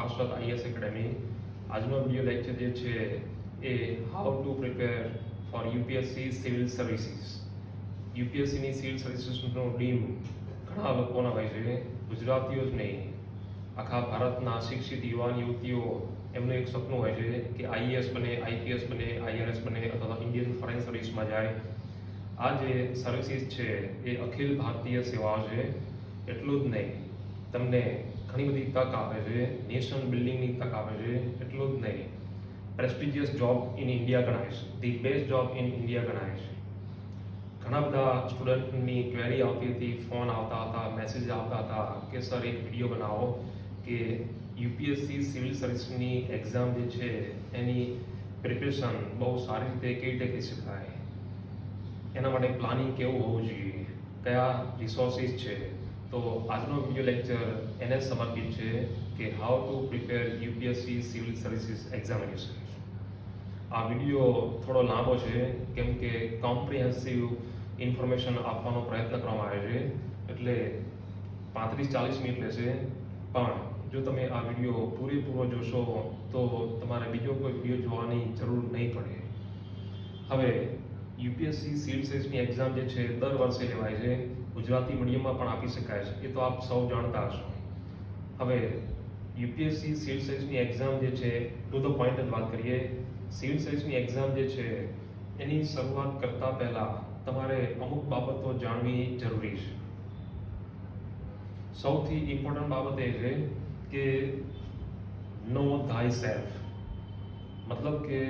શાશ્વત IAS academy. આજનો video lecture જે છે એ how to prepare for UPSC civil services. યુપીએસસીની સિવિલ સર્વિસીસનો ડીમ ઘણા લોકોના હોય છે, ગુજરાતીઓ જ નહીં, આખા ભારતના શિક્ષિત યુવાન યુવતીઓ એમનું એક સપનું હોય છે કે આઈએએસ બને, આઈપીએસ બને, આઈઆરએસ બને અથવા તો ઇન્ડિયન ફોરેન સર્વિસમાં જાય. આ જે સર્વિસીસ છે એ અખિલ ભારતીય સેવાઓ છે. એટલું જ નહીં, તમને ઘણી બધી તક આપે છે, નેશન બિલ્ડિંગની તક આપે છે. એટલું જ નહીં, પ્રેસ્ટિજિયસ જોબ ઇન ઇન્ડિયા ગણાય છે, the best job in India ગણાય છે. ઘણા બધા સ્ટુડન્ટની ક્વેરી આવતી હતી, ફોન આવતા હતા, મેસેજ આવતા હતા કે સર એક વિડીયો બનાવો કે યુપીએસસી સિવિલ સર્વિસની એક્ઝામ જે છે એની પ્રિપરેશન બહુ સારી રીતે કેવી રીતે કરી શકાય, એના માટે પ્લાનિંગ કેવું હોવું જોઈએ, કયા રિસોર્સિસ છે. તો આજનો વિડીયો લેક્ચર એને સમર્પિત છે કે how to prepare UPSC civil services examination. આ વિડીયો થોડો લાંબો છે કેમ કે કોમ્પ્રિહેન્સિવ ઇન્ફોર્મેશન આપવાનો પ્રયત્ન કરવામાં આવે છે, એટલે 35-40 મિનિટ લેશે. પણ જો તમે આ વિડીયો પૂરેપૂરો જોશો તો તમારે બીજો કોઈ વિડીયો જોવાની જરૂર નહીં પડે. હવે યુપીએસસી સિવિલ સર્વિસની એક્ઝામ જે છે દર વર્ષે લેવાય છે, ગુજરાતી મીડિયમમાં પણ આપી શકાય છે, એ તો આપ સૌ જાણતા હશો. હવે યુપીએસસી સિવિલ સર્વિસની એક્ઝામ જે છે, ટુ ધ પોઈન્ટ જ વાત કરીએ. સિવિલ સર્વિસની એક્ઝામ જે છે એની શરૂઆત કરતાં પહેલાં તમારે અમુક બાબતો જાણવી જરૂરી છે. સૌથી ઇમ્પોર્ટન્ટ બાબત એ છે કે નો થાય સેલ્ફ, મતલબ કે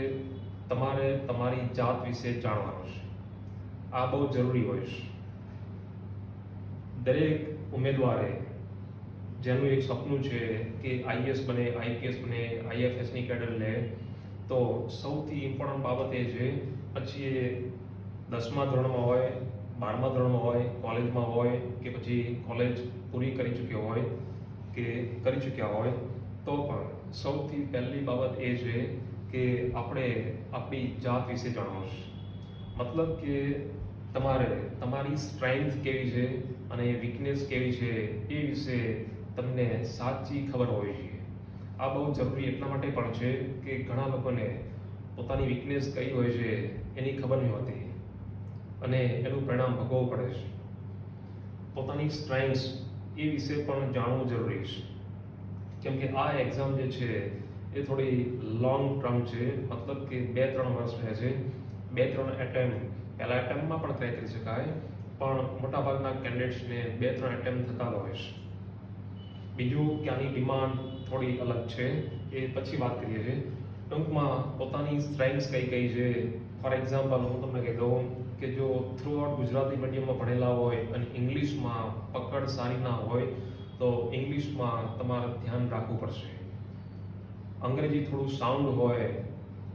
તમારે તમારી જાત વિશે જાણવાનું છે. આ બહુ જરૂરી હોય છે. દરેક ઉમેદવારે જેનું એક સપનું છે કે આઈએએસ બને, આઈપીએસ બને, આઈએફએસની કેડર લે, તો સૌથી ઇમ્પોર્ટન્ટ બાબત એ છે, પછી એ 10મા ધોરણમાં હોય, 12મા ધોરણમાં હોય, કોલેજમાં હોય કે પછી કોલેજ પૂરી કરી ચૂક્યો હોય કે કરી ચૂક્યા હોય, તો પણ સૌથી પહેલી બાબત એ છે કે આપણે આપણી જાત વિશે જાણવું છે. મતલબ કે તમારે તમારી સ્ટ્રેન્થ કેવી છે અને વીકનેસ કેવી છે એ વિશે તમને સાચી ખબર હોવી જોઈએ. આ બહુ જરૂરી એટલા માટે પણ છે કે ઘણા લોકોને પોતાની વીકનેસ કઈ હોય છે એની ખબર નહીં હોતી અને એનું પરિણામ ભોગવવું પડે છે. પોતાની સ્ટ્રેન્થ્સ એ વિશે પણ જાણવું જરૂરી છે, કેમ કે આ એક્ઝામ જે છે એ થોડી લોંગ ટર્મ છે. મતલબ કે 2-3 વર્ષ રહે છે. 2-3 એટેમ્પ, પહેલા એટેમ્પમાં પણ ક્રેક કરી શકાય, પણ મોટાભાગના કેન્ડિડેટ્સને 2-3 એટેમ્પ થતા હોય છે. બીજું કે આની ડિમાન્ડ થોડી અલગ છે, એ પછી વાત કરીએ છીએ. ટૂંકમાં પોતાની સ્ટ્રેન્થ્સ કઈ કઈ છે. ફોર એક્ઝામ્પલ હું તમને કહી દઉં કે જો થ્રુઆઉટ ગુજરાતી મીડિયમમાં ભણેલા હોય અને ઇંગ્લિશમાં પકડ સારી ના હોય તો ઇંગ્લિશમાં તમારે ધ્યાન રાખવું પડશે. અંગ્રેજી થોડું સાઉન્ડ હોય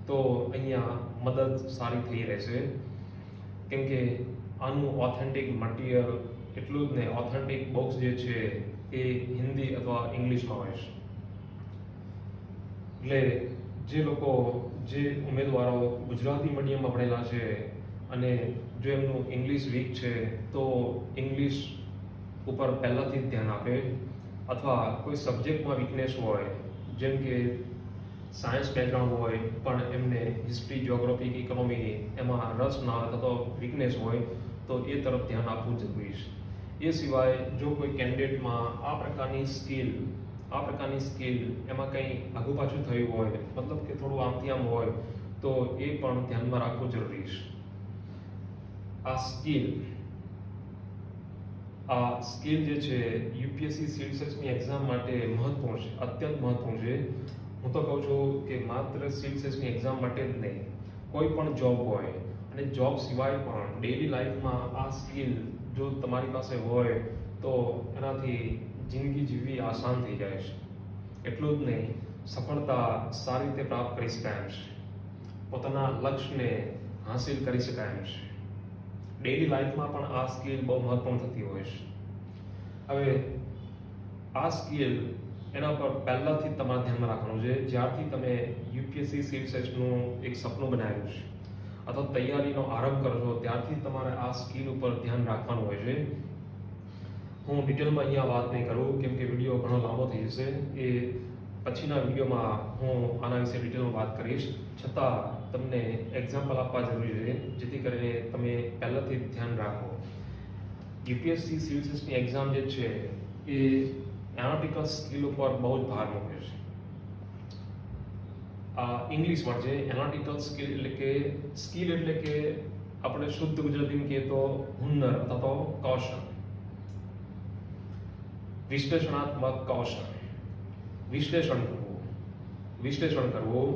તો અહીંયા મદદ સારી થઈ રહેશે, કેમ કે આનું ઓથેન્ટિક મટીરિયલ, એટલું જ ને ઓથેન્ટિક બોક્સ જે છે એ હિન્દી અથવા ઇંગ્લિશમાં હોય છે. એટલે જે લોકો, જે ઉમેદવારો ગુજરાતી મીડિયમમાં ભણેલા છે અને જો એમનું ઇંગ્લિશ વીક છે તો ઇંગ્લિશ ઉપર પહેલાંથી જ ધ્યાન આપે, અથવા કોઈ સબ્જેક્ટમાં વીકનેસ હોય, જેમ કે સાયન્સ બેકગ્રાઉન્ડ હોય પણ એમને હિસ્ટ્રી, જ્યોગ્રાફી કે ઇકોનોમી એમાં રસ ના હોય અથવા તો વીકનેસ હોય તો એ તરફ ધ્યાન આપવું જરૂરી છે. એ સિવાય જો કોઈ કેન્ડિડેટમાં આ પ્રકારની સ્કિલ એમાં કંઈ આગુ પાછું થયું હોય, મતલબ કે થોડું આમથી આમ હોય, તો એ પણ ધ્યાનમાં રાખવું જરૂરી છે. આ સ્કિલ જે છે યુપીએસસી સિવિલ સર્વિસની એક્ઝામ માટે મહત્વપૂર્ણ છે, અત્યંત મહત્વપૂર્ણ છે. હું તો કહું છું કે માત્ર સિવિલ સર્વિસની એક્ઝામ માટે જ નહીં, કોઈ પણ જોબ હોય અને જોબ સિવાય પણ ડેઇલી લાઈફમાં આ સ્કિલ જો તમારી પાસે હોય તો એનાથી જિંદગી જીવવી આસાન થઈ જાય છે. એટલું જ નહીં, સફળતા સારી રીતે પ્રાપ્ત કરી શકાય એમ છે, પોતાના લક્ષ્યને હાંસિલ કરી શકાય એમ છે. ડેઇલી લાઈફમાં પણ આ સ્કિલ બહુ મહત્વપૂર્ણ થતી હોય છે. હવે આ સ્કિલ એના પર પહેલાંથી જ તમારે ધ્યાનમાં રાખવાનું છે. જ્યારથી તમે યુપીએસસી સિવિલ સર્વિસનું એક સપનું બનાવ્યું છે અથવા તૈયારીનો આરંભ કરો છો ત્યારથી તમારે આ સ્કિલ ઉપર ધ્યાન રાખવાનું હોય છે. હું ડિટેલમાં અહીંયા વાત નહીં કરું કેમ કે વિડીયો ઘણો લાંબો થઈ જશે. એ પછીના વિડીયોમાં હું આના વિશે ડિટેલમાં વાત કરીશ, છતાં તમને એક્ઝામ્પલ આપવા જરૂરી છે જેથી કરીને તમે પહેલાંથી જ ધ્યાન રાખો. યુપીએસસી સિવિલ સર્વિસની એક્ઝામ જે છે એ એનાલિટિકલ સ્કિલ ઉપર બહુ જ ભાર મૂકે છે. ઇંગ્લિશ વર્ડ છે એનાલિટિકલ સ્કિલ, એટલે કે આપણે શુદ્ધ ગુજરાતીમાં કહીએ તો હુનર અથવા તો કૌશલ, વિશ્લેષણાત્મક કૌશલ. વિશ્લેષણ કરવું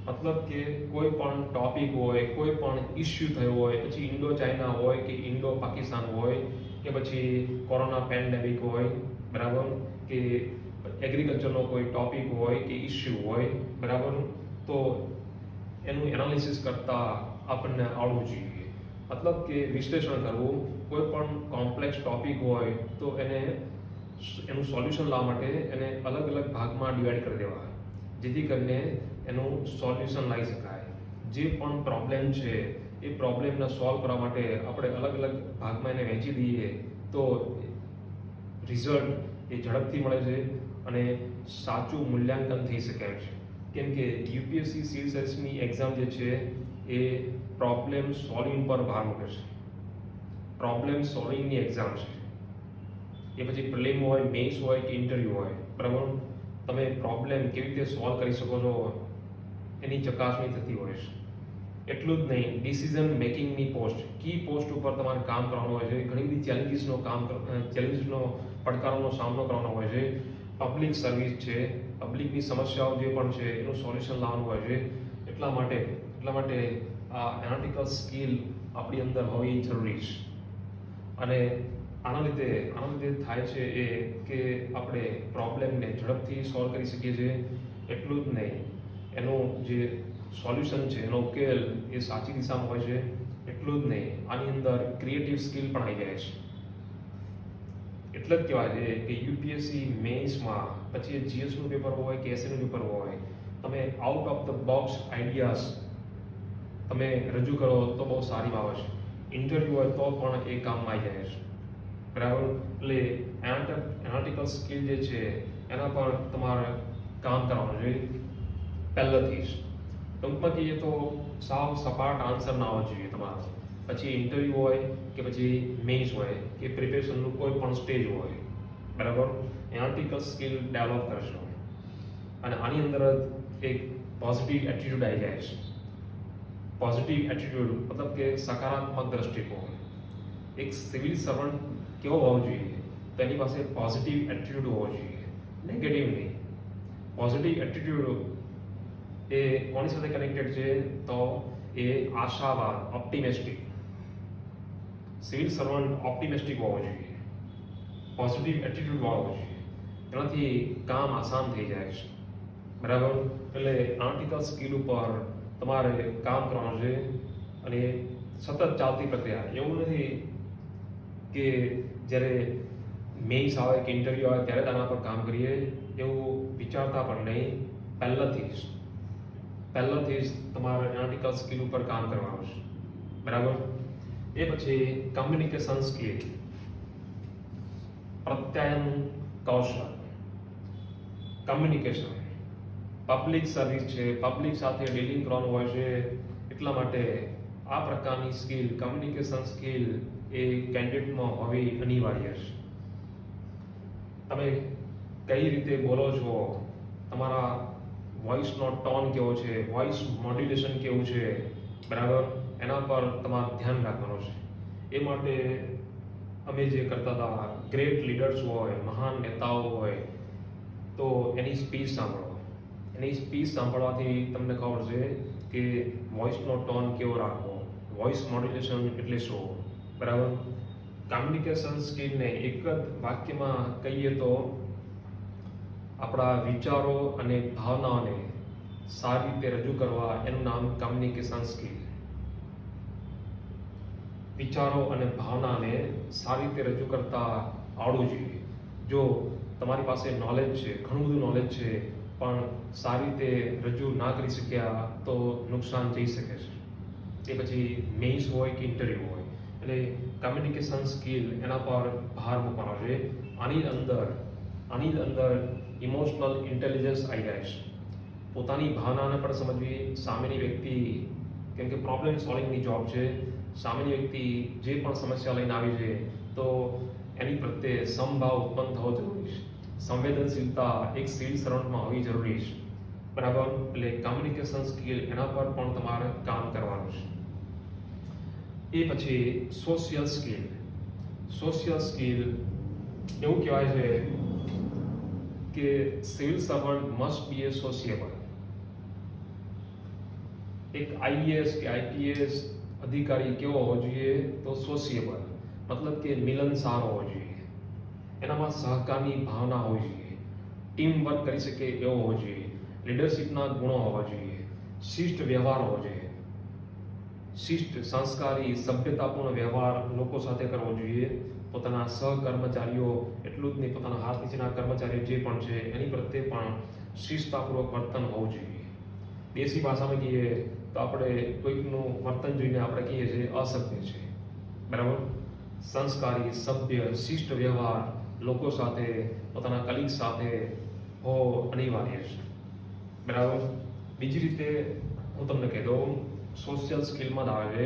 મતલબ કે કોઈ પણ ટોપિક હોય, કોઈ પણ ઇસ્યુ થયો હોય, પછી ઇન્ડો ચાઇના હોય કે ઇન્ડો પાકિસ્તાન હોય કે પછી કોરોના પેન્ડેમિક હોય, બરાબર, કે એગ્રીકલ્ચરનો કોઈ ટોપિક હોય કે ઇસ્યુ હોય, બરાબર, તો એનું એનાલિસિસ કરતા આપણને આવડવું જોઈએ. મતલબ કે વિશ્લેષણ કરવું, કોઈ પણ કોમ્પ્લેક્સ ટોપિક હોય તો એનું સોલ્યુશન લાવવા માટે એને અલગ અલગ ભાગમાં ડિવાઈડ કરી દેવા જેથી કરીને એનું સોલ્યુશન લાવી શકાય. જે પણ પ્રોબ્લેમ છે એ પ્રોબ્લેમને સોલ્વ કરવા માટે આપણે અલગ અલગ ભાગમાં એને વહેંચી દઈએ તો રિઝલ્ટ એ ઝડપથી મળે છે અને સાચું મૂલ્યાંકન થઈ શકે છે. કેમ કે યુપીએસસી સિવિલ સર્વિસની એક્ઝામ જે છે એ પ્રોબ્લેમ સોલ્વિંગ પર ભાર મૂકે છે. પ્રોબ્લેમ સોલ્વિંગની એક્ઝામ છે. એ પછી પ્રિલિમ હોય, મેઇન્સ હોય કે ઇન્ટરવ્યૂ હોય, બરાબર, તમે પ્રોબ્લેમ કેવી રીતે સોલ્વ કરી શકો છો એની ચકાસણી થતી હોય છે. એટલું જ નહીં, ડિસિઝન મેકિંગની પોસ્ટ, કી પોસ્ટ ઉપર તમારે કામ કરવાનું હોય છે. ઘણી બધી ચેલેન્જીસનો પડકારોનો સામનો કરવાનો હોય છે. પબ્લિક સર્વિસ છે, પબ્લિકની સમસ્યાઓ જે પણ છે એનું સોલ્યુશન લાવવાનું હોય છે. એટલા માટે આ એનાલિટિકલ સ્કિલ આપણી અંદર હોવી જરૂરી છે. અને આના લીધે થાય છે એ કે આપણે પ્રોબ્લેમને ઝડપથી સોલ્વ કરી શકીએ છીએ. એટલું જ નહીં, એનું જે સોલ્યુશન છે, એનો ઉકેલ એ સાચી દિશામાં હોય છે. એટલું જ નહીં, આની અંદર ક્રિએટિવ સ્કિલ પણ આવી જાય છે. એટલે જ કહેવાય છે કે યુપીએસસી મેઇન્સમાં પછી જીએસનું પેપર હોય કે એસએનું પેપર હોય, તમે out of the box ideas તમે રજૂ કરો તો બહુ સારી બાબત છે. ઇન્ટરવ્યૂ હોય તો પણ એ કામમાં આવી જાય છે, બરાબર. એટલે એનાલિટિકલ સ્કિલ જે છે એના પર તમારે કામ કરવાનું જોઈએ પહેલેથી જ. ટૂંકમાં કહીએ તો સાવ સપાટ આન્સર ના આવવો જોઈએ તમારો. પછી ઇન્ટરવ્યૂ હોય કે પછી મેઇન્સ હોય કે પ્રિપેરેશનનું કોઈ પણ સ્ટેજ હોય, બરાબર, એનાલિટિકલ સ્કિલ ડેવલપ કરશો અને આની અંદર એક પોઝિટિવ એટીટ્યુડ આવી જાય છે. પોઝિટિવ એટીટ્યુડ મતલબ કે સકારાત્મક દ્રષ્ટિકોણ. એક સિવિલ સર્વન્ટ કેવો હોવો જોઈએ? તો એની પાસે પોઝિટિવ એટીટ્યુડ હોવો જોઈએ, નેગેટિવ નહીં. પોઝિટિવ એટીટ્યુડ એ કોની સાથે કનેક્ટેડ છે? તો એ આશાવાદ, ઓપ્ટિમિસ્ટિક. સિવિલ સર્વન્ટ ઓપ્ટિમિસ્ટિક હોવો જોઈએ, પોઝિટિવ એટીટ્યુડ હોવો જોઈએ. તેનાથી કામ આસાન થઈ જાય છે, બરાબર. એટલે એનાલિટિકલ સ્કિલ ઉપર તમારે કામ કરવાનું છે અને સતત ચાલતી પ્રક્રિયા. એવું નથી કે જ્યારે મેઇન્સ આવે કે ઇન્ટરવ્યૂ આવે ત્યારે તેના પર કામ કરીએ, એવું વિચારતા પણ નહીં. પહેલાંથી જ તમારે એનાલિટિકલ સ્કિલ ઉપર કામ કરવાનું છે, બરાબર. એ પછી કમ્યુનિકેશન સ્કિલ, પ્રત્યાયન કૌશલ. કમ્યુનિકેશન, પબ્લિક સર્વિસ છે, પબ્લિક સાથે ડીલિંગ કરવાનું હોય છે. એટલા માટે આ પ્રકારની સ્કિલ, કમ્યુનિકેશન સ્કિલ એ કેન્ડિડેટમાં હોવી અનિવાર્ય છે. તમે કઈ રીતે બોલો છો, તમારા વોઇસનો ટોન કેવો છે, વોઇસ મોડ્યુલેશન કેવું છે, બરાબર, એના પર તમારે ધ્યાન રાખવાનું છે. એ માટે અમે જે કરતા હતા, ગ્રેટ લીડર્સ હોય, મહાન નેતાઓ હોય, તો એની સ્પીચ સાંભળો. એની સ્પીચ સાંભળવાથી તમને ખબર છે કે વોઇસનો ટોન કેવો રાખવો, વોઇસ મોડ્યુલેશન એટલે શું, બરાબર. કમ્યુનિકેશન સ્કિલને એક જ વાક્યમાં કહીએ તો આપણા વિચારો અને ભાવનાઓને સારી રીતે રજૂ કરવા એનું નામ કમ્યુનિકેશન સ્કિલ. વિચારો અને ભાવનાને સારી રીતે રજૂ કરતા આવડવું જોઈએ. જો તમારી પાસે નોલેજ છે, ઘણું બધું નોલેજ છે, પણ સારી રીતે રજૂ ના કરી શક્યા તો નુકસાન જઈ શકે છે. એ પછી મેઇન્સ હોય કે ઇન્ટરવ્યૂ હોય. એટલે કમ્યુનિકેશન સ્કિલ એના પર ભાર મૂકવાનો છે. આની અંદર ઇમોશનલ ઇન્ટેલિજન્સ આવી જાય છે. પોતાની ભાવનાને પણ સમજવી, સામેની વ્યક્તિ, કેમ કે પ્રોબ્લેમ સોલ્વિંગની જોબ છે, સામેની વ્યક્તિ જે પણ સમસ્યા લઈને આવી છે તો એની પ્રત્યે સમભાવ ઉત્પન્ન થવો જરૂરી છે. સંવેદનશીલતા એક સિવિલ સર્વન્ટમાં હોવી જરૂરી છે. બરાબર. એટલે કમ્યુનિકેશન સ્કિલ એના પર પણ તમારે કામ કરવાનું છે. એ પછી સોશિયલ સ્કિલ. સોશિયલ સ્કિલ એવું કહેવાય છે કે સિવિલ સર્વન્ટ મસ્ટ બી એ સોશિયેબલ. એક આઈએએસ કે આઈપીએસ અધિકારી કેવો હોવો જોઈએ? તો સોશિયેબલ, મતલબ કે મિલનસાર હોવો જોઈએ, એનામાં સહકારની ભાવના હોવી જોઈએ, ટીમ વર્ક કરી શકે એવો હોવો જોઈએ, લીડરશિપના ગુણો હોવા જોઈએ, શિષ્ટ વ્યવહાર હોવો જોઈએ, શિષ્ટ, સંસ્કારી, સભ્યતાપૂર્ણ વ્યવહાર લોકો સાથે કરવો જોઈએ, પોતાના સહકર્મચારીઓ એટલું જ નહીં, પોતાના હાથ નીચેના કર્મચારીઓ જે પણ છે એની પ્રત્યે પણ શિસ્તતાપૂર્વક વર્તન હોવું જોઈએ. દેશી ભાષામાં કહીએ તો આપણે કોઈકનું વર્તન જોઈને આપણે કહીએ છીએ અસભ્ય છે. બરાબર. સંસ્કારી, સભ્ય, શિષ્ટ વ્યવહાર લોકો સાથે, પોતાના કલીગ સાથે હોવો અનિવાર્ય છે. બરાબર. બીજી રીતે હું તમને કહી દઉં, સોશિયલ સ્કિલમાં આવે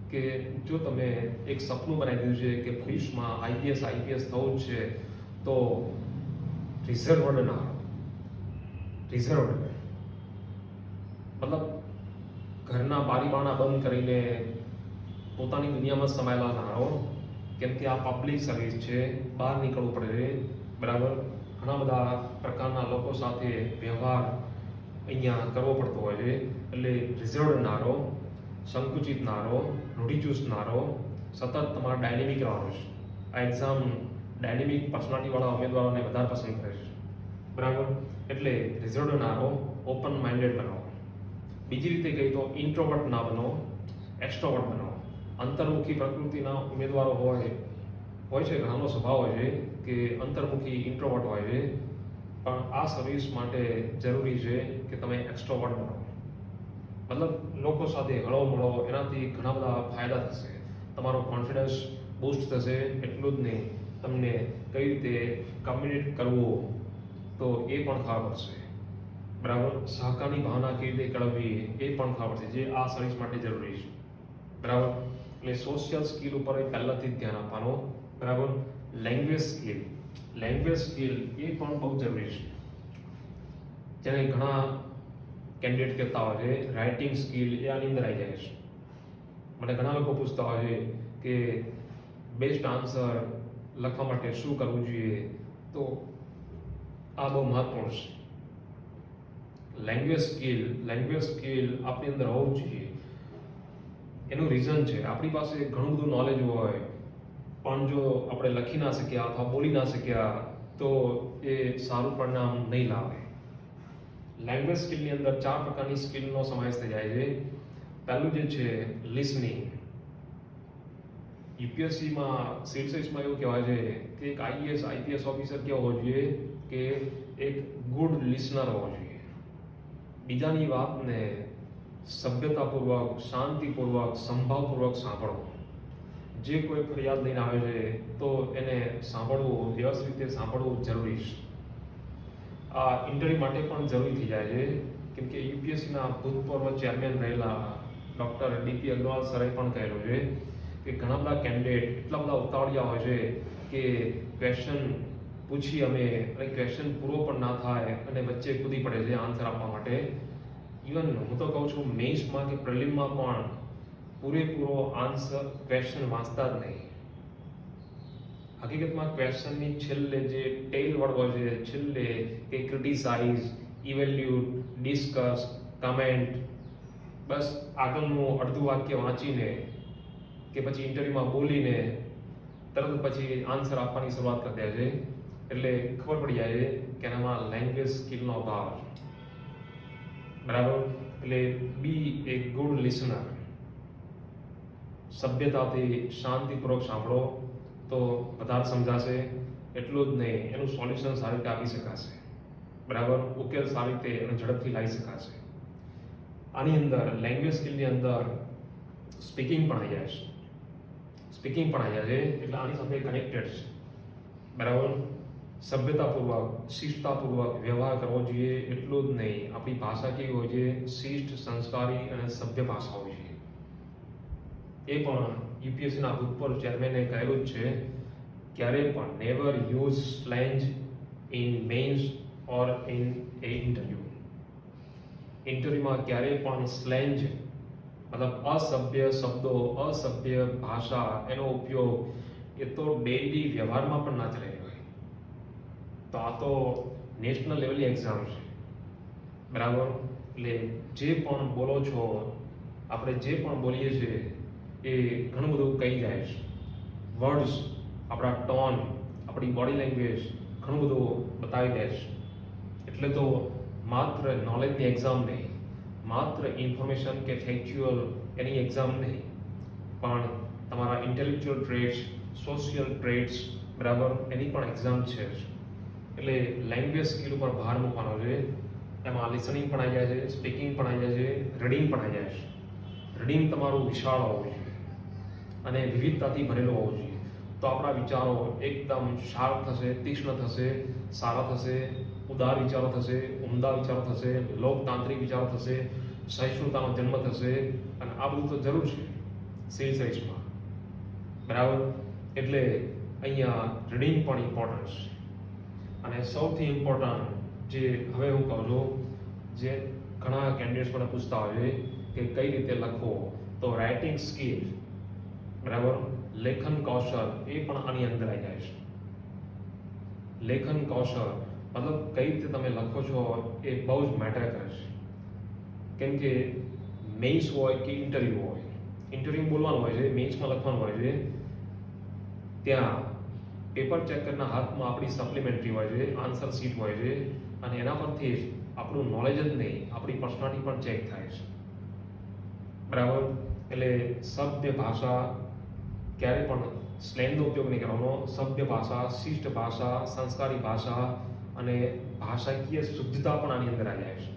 કે જો તમે એક સપનું બનાવી દીધું છે કે ભવિષ્યમાં આઈપીએસ થવું જ છે તો રિઝર્વડ ના રહો. રિઝર્વડ મતલબ ઘરના બારીબાણા બંધ કરીને પોતાની દુનિયામાં સમાયેલા ના રહો, કેમ કે આ પબ્લિક સર્વિસ છે, બહાર નીકળવું પડે. બરાબર. ઘણા બધા પ્રકારના લોકો સાથે વ્યવહાર અહીંયા કરવો પડતો હોય છે. એટલે રિઝર્વડ ના રહો, સંકુચિત ના રહો, રૂઢિચુસ્ત ના રહો, સતત તમારે ડાયનેમિક રહેવાનું છે. આ એક્ઝામ ડાયનેમિક પર્સનાલિટીવાળા ઉમેદવારોને વધારે પસંદ કરે છે. બરાબર. એટલે રિઝર્વડ ના રહો, ઓપન માઇન્ડેડ બનો. બીજી રીતે કહી તો ઇન્ટ્રોવર્ટ ના બનો, એક્સ્ટ્રોવર્ટ બનો. અંતર્મુખી પ્રકૃતિના ઉમેદવારો હોય છે, ઘણાનો સ્વભાવ હોય છે કે અંતર્મુખી ઇન્ટ્રોવર્ટ હોય છે, પણ આ સર્વિસ માટે જરૂરી છે કે તમે એક્સ્ટ્રોવર્ટ બનો. મતલબ લોકો સાથે હળો મળો, એનાથી ઘણા બધા ફાયદા થશે. તમારો કોન્ફિડન્સ બૂસ્ટ થશે. એટલું જ નહીં, તમને કઈ રીતે કમ્યુનિકેટ કરવું તો એ પણ ખબર પડશે. બરાબર. સહકારની ભાવના કેવી રીતે કેળવવી એ પણ ખબર પડશે, જે આ સર્વિસ માટે જરૂરી છે. બરાબર. એટલે સોશિયલ સ્કિલ ઉપર પહેલાથી જ ધ્યાન આપવાનું. બરાબર. Language skill. લેંગ્વેજ સ્કિલ એ પણ બહુ જરૂરી છે. જેને ઘણા કેન્ડિડેટ કહેતા હોય છે રાઇટિંગ સ્કિલ, એ આની અંદર આવી જાય છે. મને ઘણા લોકો પૂછતા હોય છે કે બેસ્ટ આન્સર લખવા માટે શું કરવું જોઈએ? તો આ બહુ મહત્વપૂર્ણ છે. લેંગ્વેજ સ્કિલ આપણી અંદર હોવું જોઈએ. એનું રીઝન છે, આપણી પાસે ઘણું બધું નોલેજ હોય પણ જો આપણે લખી ના શક્યા અથવા બોલી ના શક્યા તો એ સારું પરિણામ નહીં લાવે. લેંગ્વેજ સ્કિલની અંદર 4 પ્રકારની સ્કિલનો સમાવેશ થઈ જાય છે. પહેલું જે છે લિસનિંગ. યુપીએસસીમાં સિવિલ સર્વિસમાં એવું કહેવાય છે કે એક આઈપીએસ ઓફિસર કેવો હોવો જોઈએ કે એક ગુડ લિસનર હોવો જોઈએ. બીજાની વાતને સભ્યતાપૂર્વક, શાંતિપૂર્વક, સંભાવપૂર્વક સાંભળવો. જે કોઈ ફરિયાદ લઈને આવે છે તો એને સાંભળવું, વ્યવસ્થિત રીતે સાંભળવું જરૂરી છે. આ ઇન્ટરવ્યૂ માટે પણ જરૂરી થઈ જાય છે, કેમ કે યુપીએસસીના ભૂતપૂર્વ ચેરમેન રહેલા ડૉક્ટર ડીપી અગ્રવાલ સરે પણ કહેલું છે કે ઘણા બધા કેન્ડિડેટ એટલા બધા ઉતાવળિયા હોય છે કે ક્વેશ્ચન પૂછી અમે અને ક્વેશ્ચન પૂરો પણ ના થાય અને વચ્ચે કૂદી પડે છે આન્સર આપવા માટે. ઇવન હું તો કહું છું મેઇન્સમાં કે પ્રિલિમમાં પણ પૂરેપૂરો આન્સર ક્વેશ્ચન વાંચતા જ નહીં. હકીકતમાં ક્વેશ્ચનની છેલ્લે જે ટેલ વર્ડ હોય છે, છેલ્લે કે ક્રિટિસાઇઝ, ઇવેલ્યુટ, ડિસ્કસ, કમેન્ટ, બસ આગળનું અડધું વાક્ય વાંચીને કે પછી ઇન્ટરવ્યુમાં બોલીને તરત પછી આન્સર આપવાની શરૂઆત કરી દે છે. એટલે ખબર પડી જાય છે કે એનામાં લેંગ્વેજ સ્કિલનો અભાવ છે. બરાબર. એટલે બી એ ગુડ લિસનર. સભ્યતાથી, શાંતિપૂર્વક સાંભળો તો વધારે સમજાશે. એટલું જ નહીં, એનું સોલ્યુશન સારી રીતે આપી શકાશે. બરાબર. ઉકેલ સારી રીતે અને ઝડપથી લાવી શકાશે. આની અંદર લેંગ્વેજ સ્કિલની અંદર સ્પીકિંગ પણ આવી જાય છે. એટલે આની સાથે કનેક્ટેડ છે. બરાબર. સભ્યતાપૂર્વક શિષ્ટતાપૂર્વક વ્યવહાર કરવો જોઈએ. એટલું જ નહીં, આપણી ભાષા કેવી હોય છે? શિષ્ટ, સંસ્કારી અને સભ્ય ભાષા હોય છે. એ પણ યુપીએસસીના ભૂતપૂર્વ ચેરમેને કહેલું જ છે, ક્યારે પણ never use slang in mains or in a interview. ઇન્ટરવ્યુમાં ક્યારેય પણ સ્લેંગ મતલબ અસભ્ય શબ્દો, અસભ્ય ભાષા, એનો ઉપયોગ એ તો ડેલી વ્યવહારમાં પણ ના ચાલે હોય. તો આ તો નેશનલ લેવલની એક્ઝામ છે, બરાબર? એટલે જે પણ બોલો છો, આપણે જે પણ બોલીએ છીએ એ ઘણું બધું કહી જાય છે. વર્ડ્સ, આપણા ટોન, આપણી બોડી લેંગ્વેજ ઘણું બધું બતાવી દે છે. એટલે તો માત્ર નોલેજની એક્ઝામ નહીં, માત્ર ઇન્ફોર્મેશન કે ફેક્ચ્યુઅલ એની એક્ઝામ નહીં, પણ તમારા ઇન્ટેલેક્ચ્યુઅલ ટ્રેડ્સ, સોશિયલ ટ્રેડ્સ, બરાબર, એની પણ એક્ઝામ છે. એટલે લેંગ્વેજ સ્કિલ ઉપર ભાર મૂકવાનો છે. એમાં લિસનિંગ પણ આવી જાય છે, સ્પીકિંગ પણ આવી જાય છે, રીડિંગ પણ આવી જાય છે. રીડિંગ તમારું વિશાળ હોવું જોઈએ અને વિવિધતાથી ભરેલું હોવું જોઈએ. તો આપણા વિચારો એકદમ શાર્પ થશે, તીક્ષ્ણ થશે, સારા થશે, ઉદાર વિચારો થશે, ઉમદા વિચારો થશે, લોકતાંત્રિક વિચારો થશે, સહિષ્ણુતાનો જન્મ થશે. અને આ બધું તો જરૂર છે સિવિલ સર્વિસમાં, બરાબર? એટલે અહીંયા રીડિંગ પણ ઇમ્પોર્ટન્ટ છે. અને સૌથી ઇમ્પોર્ટન્ટ જે હવે હું કહું છું, જે ઘણા કેન્ડિડેટ્સ મને પૂછતા હોય છે કે કઈ રીતે લખવો, તો રાઇટિંગ સ્કિલ, બરાબર, લેખન કૌશલ એ પણ આની અંદર આવી જાય છે. લેખન કૌશલ મતલબ કઈ રીતે તમે લખો છો એ બહુ જ મેટર કરે છે. કેમ કે મેઇન્સ હોય કે ઇન્ટરવ્યુ હોય, ઇન્ટરવ્યુ બોલવાનું હોય છે, મેઇન્સમાં લખવાનું હોય છે. ત્યાં પેપર ચેકરના હાથમાં આપણી સપ્લિમેન્ટરી હોય છે, આન્સર શીટ હોય છે, અને એના પરથી જ આપણું નોલેજ જ નહીં, આપણી પર્સનાલિટી પણ ચેક થાય છે, બરાબર? એટલે સભ્ય ભાષા, ક્યારે પણ સ્લેંગનો ઉપયોગ નહીં કરવાનો. સભ્ય ભાષા, શિષ્ટ ભાષા, સંસ્કારી ભાષા અને ભાષાકીય શુદ્ધતા પણ આની અંદર આવી જાય છે.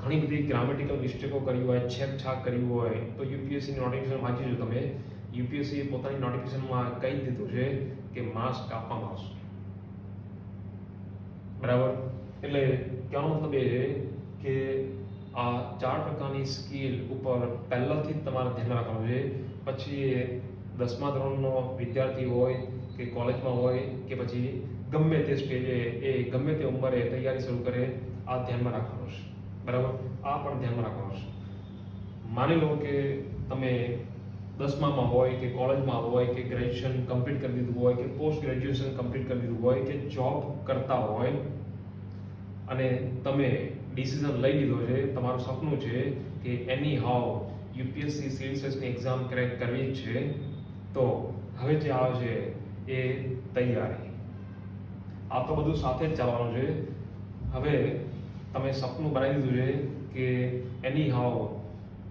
ઘણી બધી ગ્રામેટિકલ મિસ્ટેકો કરી હોય, છેકછાક કરી હોય, તો યુપીએસસી નોટિફિકેશન વાંચી લો તમે. યુપીએસસી પોતાની નોટિફિકેશનમાં કહી દીધું છે કે માર્ક્સ કાપવામાં આવશે, બરાબર? એટલે કહેવાનો મતલબ એ છે કે આ 4 પ્રકારની સ્કિલ ઉપર પહેલાથી જ તમારે ધ્યાન રાખવાનું છે. પછી એ 10મા ધોરણનો વિદ્યાર્થી હોય કે કોલેજમાં હોય કે પછી ગમે તે સ્ટેજે, એ ગમે તે ઉંમરે તૈયારી શરૂ કરે, આ ધ્યાનમાં રાખવાનું છે, બરાબર? આ પણ ધ્યાનમાં રાખવાનું છે. માની લો કે તમે 10મામાં હોય કે કોલેજમાં હોય કે ગ્રેજ્યુએશન કમ્પ્લીટ કરી દીધું હોય કે પોસ્ટ ગ્રેજ્યુએશન કમ્પ્લીટ કરી દીધું હોય કે જોબ કરતા હોય અને તમે ડિસિઝન લઈ લીધો છે, તમારું સપનું છે કે એની હાઉ યુપીએસસી સિવિલ સર્વિસની એક્ઝામ ક્રેક કરવી જ છે, તો હવે જે આવે છે એ તૈયારી. આ તો બધું સાથે જ ચાલવાનું છે. હવે તમે સપનું બનાવી દીધું છે કે એની હાઉ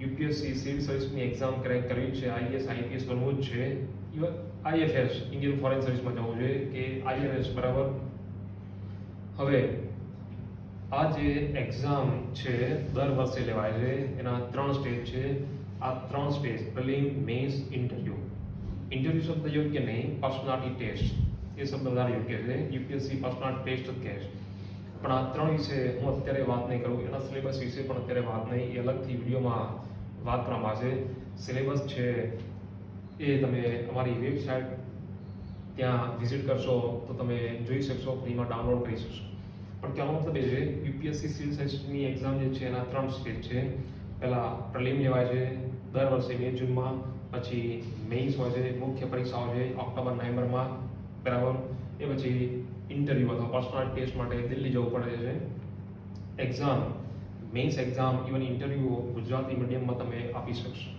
યુપીએસસી સિવિલ સર્વિસની એક્ઝામ ક્રેક કરવી છે, આઈએએસ આઈપીએસ બનવું જ છે, ઇવન આઈએફએસ ઇન્ડિયન ફોરેન સર્વિસમાં જવું છે કે આઈઆરએસ, બરાબર? હવે આ જે એક્ઝામ છે દર વર્ષે લેવાય છે. એના 3 સ્ટેજ છે. આ 3 stage prelim, mains, interview. Interview શબ્દ યોગ્ય નહીં, પર્સનાલિટી ટેસ્ટ એ શબ્દ વધારે યોગ્ય છે. યુપીએસસી પર્સનાલિટી ટેસ્ટ જ કહે છે. પણ આ 3 વિશે હું અત્યારે વાત નહીં કરું. એના સિલેબસ વિશે પણ અત્યારે વાત નહીં, એ અલગથી વિડીયોમાં વાત કરવામાં આવશે. સિલેબસ છે એ તમે અમારી વેબસાઇટ ત્યાં વિઝિટ કરશો તો તમે જોઈ શકશો, ફ્રીમાં ડાઉનલોડ કરી શકશો. પણ કહેવાનો મતલબ એ છે યુપીએસસી સિવિલ સર્વિસની એક્ઝામ જે છે એના 3 સ્ટેજ છે. પહેલાં પ્રિલિમ લેવાય છે દર વર્ષે મે જૂનમાં, પછી મેઇન્સ હોય છે, મુખ્ય પરીક્ષાઓ છે ઓક્ટોબર નવેમ્બરમાં, બરાબર? એ પછી ઇન્ટરવ્યૂ અથવા પર્સનાલિટી ટેસ્ટ માટે દિલ્હી જવું પડે છે. Exam, mains exam, even interview Gujarati મીડિયમમાં તમે આપી શકશો,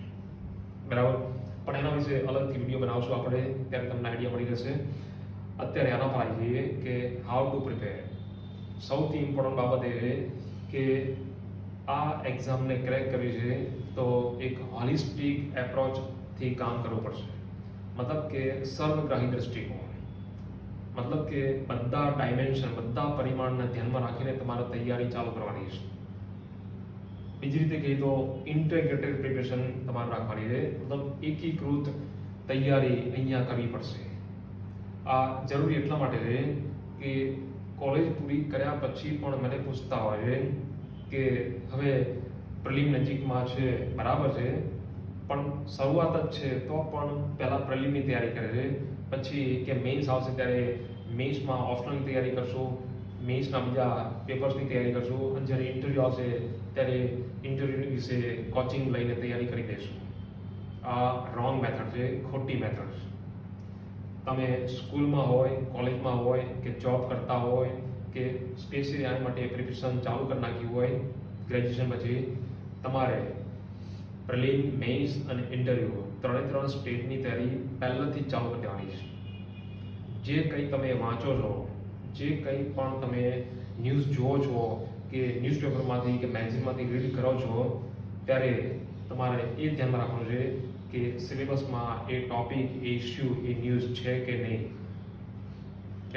બરાબર? પણ એના વિશે અલગથી વિડીયો બનાવશું આપણે, ત્યારે તમને આઈડિયા મળી જશે. અત્યારે આના પર આવી જઈએ કે હાઉ ટુ પ્રિપેર. સૌથી ઇમ્પોર્ટન્ટ બાબત એ છે કે આ એક્ઝામને ક્રેક કરવી છે તો એક હોલિસ્ટિક એપ્રોચથી કામ કરવું પડશે. મતલબ કે સર્વગ્રાહી દ્રષ્ટિકોણ, મતલબ કે બધા ડાયમેન્શન, બધા પરિમાણને ધ્યાનમાં રાખીને તમારે તૈયારી ચાલુ કરવાની છે. બીજી રીતે કહીએ તો ઇન્ટિગ્રેટેડ પ્રિપરેશન તમારે રાખવાની છે, મતલબ એકીકૃત તૈયારી અહીંયા કરવી પડશે. આ જરૂરી એટલા માટે છે કે કોલેજ પૂરી કર્યા પછી પણ મને પૂછતા હોય કે હવે પ્રિલિમ નજીકમાં છે, બરાબર છે, પણ શરૂઆત જ છે તો પણ પહેલાં પ્રિલિમની તૈયારી કરે છે, પછી કે મેઇન્સ આવશે ત્યારે મેઇન્સમાં ઓપ્શનલની તૈયારી કરશું, મેઇન્સના બીજા પેપર્સની તૈયારી કરશું, અને જ્યારે ઇન્ટરવ્યૂ આવશે ત્યારે ઇન્ટરવ્યૂ વિશે કોચિંગ લઈને તૈયારી કરી દઈશું. આ રોંગ મેથડ છે, ખોટી મેથડ. તમે સ્કૂલમાં હોય, કોલેજમાં હોય કે જોબ કરતા હોય કે સ્પેશિયલી આના માટે પ્રિપરેશન ચાલુ કરી નાખ્યું હોય ગ્રેજ્યુએશન પછી, તમારે પ્રિલિમ, મેઇન્સ અને ઇન્ટરવ્યૂ ત્રણ સ્ટેજની તૈયારી પહેલાંથી જ ચાલુ કરી દેવાની છે. જે કંઈ તમે વાંચો છો, જે કંઈ પણ તમે ન્યૂઝ જુઓ છો કે ન્યૂઝપેપરમાંથી કે મેગઝીનમાંથી રીડ કરો છો, ત્યારે તમારે એ ધ્યાનમાં રાખવાનું છે કે સિલેબસમાં એ ટોપિક, એ ઇસ્યુ, એ ન્યૂઝ છે કે નહીં.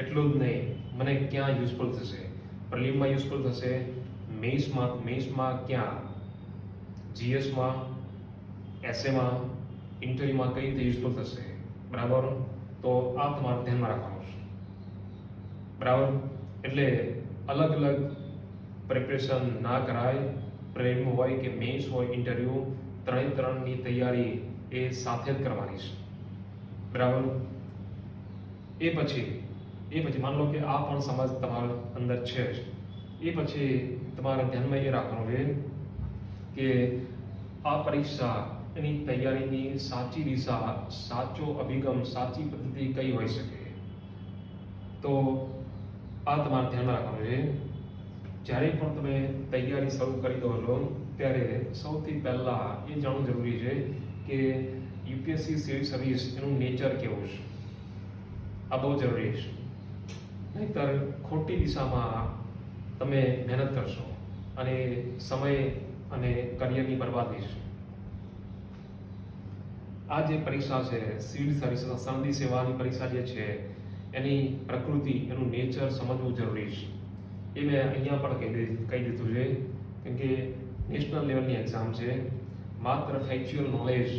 એટલું જ નહીં, મને ક્યાં યુઝફુલ થશે, પ્રિલિમમાં યુઝફુલ થશે, મેઇન્સમાં ક્યાં, જીએસમાં, એસએમાં, ઇન્ટરવ્યુમાં કઈ રીતે યુઝફુલ થશે, બરાબર. તો આ તમારે ધ્યાનમાં રાખવાનું છે, બરાબર. એટલે અલગ અલગ પ્રિપરેશન ના કરાય. પ્રિલિમ હોય કે મેઇન્સ હોય, ઇન્ટરવ્યૂ ત્રણની તૈયારી એ સાથે જ કરવાની છે, બરાબર. એ પછી માની લો કે આ પણ સમજ તમારા અંદર છે જ. એ પછી તમારે ધ્યાનમાં એ રાખવાનું છે કે આ પરીક્ષા એની તૈયારીની સાચી દિશા, સાચો અભિગમ, સાચી પદ્ધતિ કઈ હોઈ શકે. તો આ તમારે ધ્યાનમાં રાખવાનું છે. જ્યારે પણ તમે તૈયારી શરૂ કરી દો છો ત્યારે સૌથી પહેલાં એ જાણવું જરૂરી છે કે યુપીએસસી સિવિલ સર્વિસ એનું નેચર કેવું છે. આ બહુ જરૂરી છે. નહીંતર ખોટી દિશામાં તમે મહેનત કરશો અને સમય અને કરિયરની બરબાદી છે. આ જે પરીક્ષા છે, સિવિલ સર્વિસ સનદી સેવાની પરીક્ષા જે છે, એની પ્રકૃતિ, એનું નેચર સમજવું જરૂરી છે. એ મેં અહીંયા પણ કહી દીધું છે, કેમ કે નેશનલ લેવલની એક્ઝામ છે. માત્ર ફેક્ચ્યુઅલ નોલેજ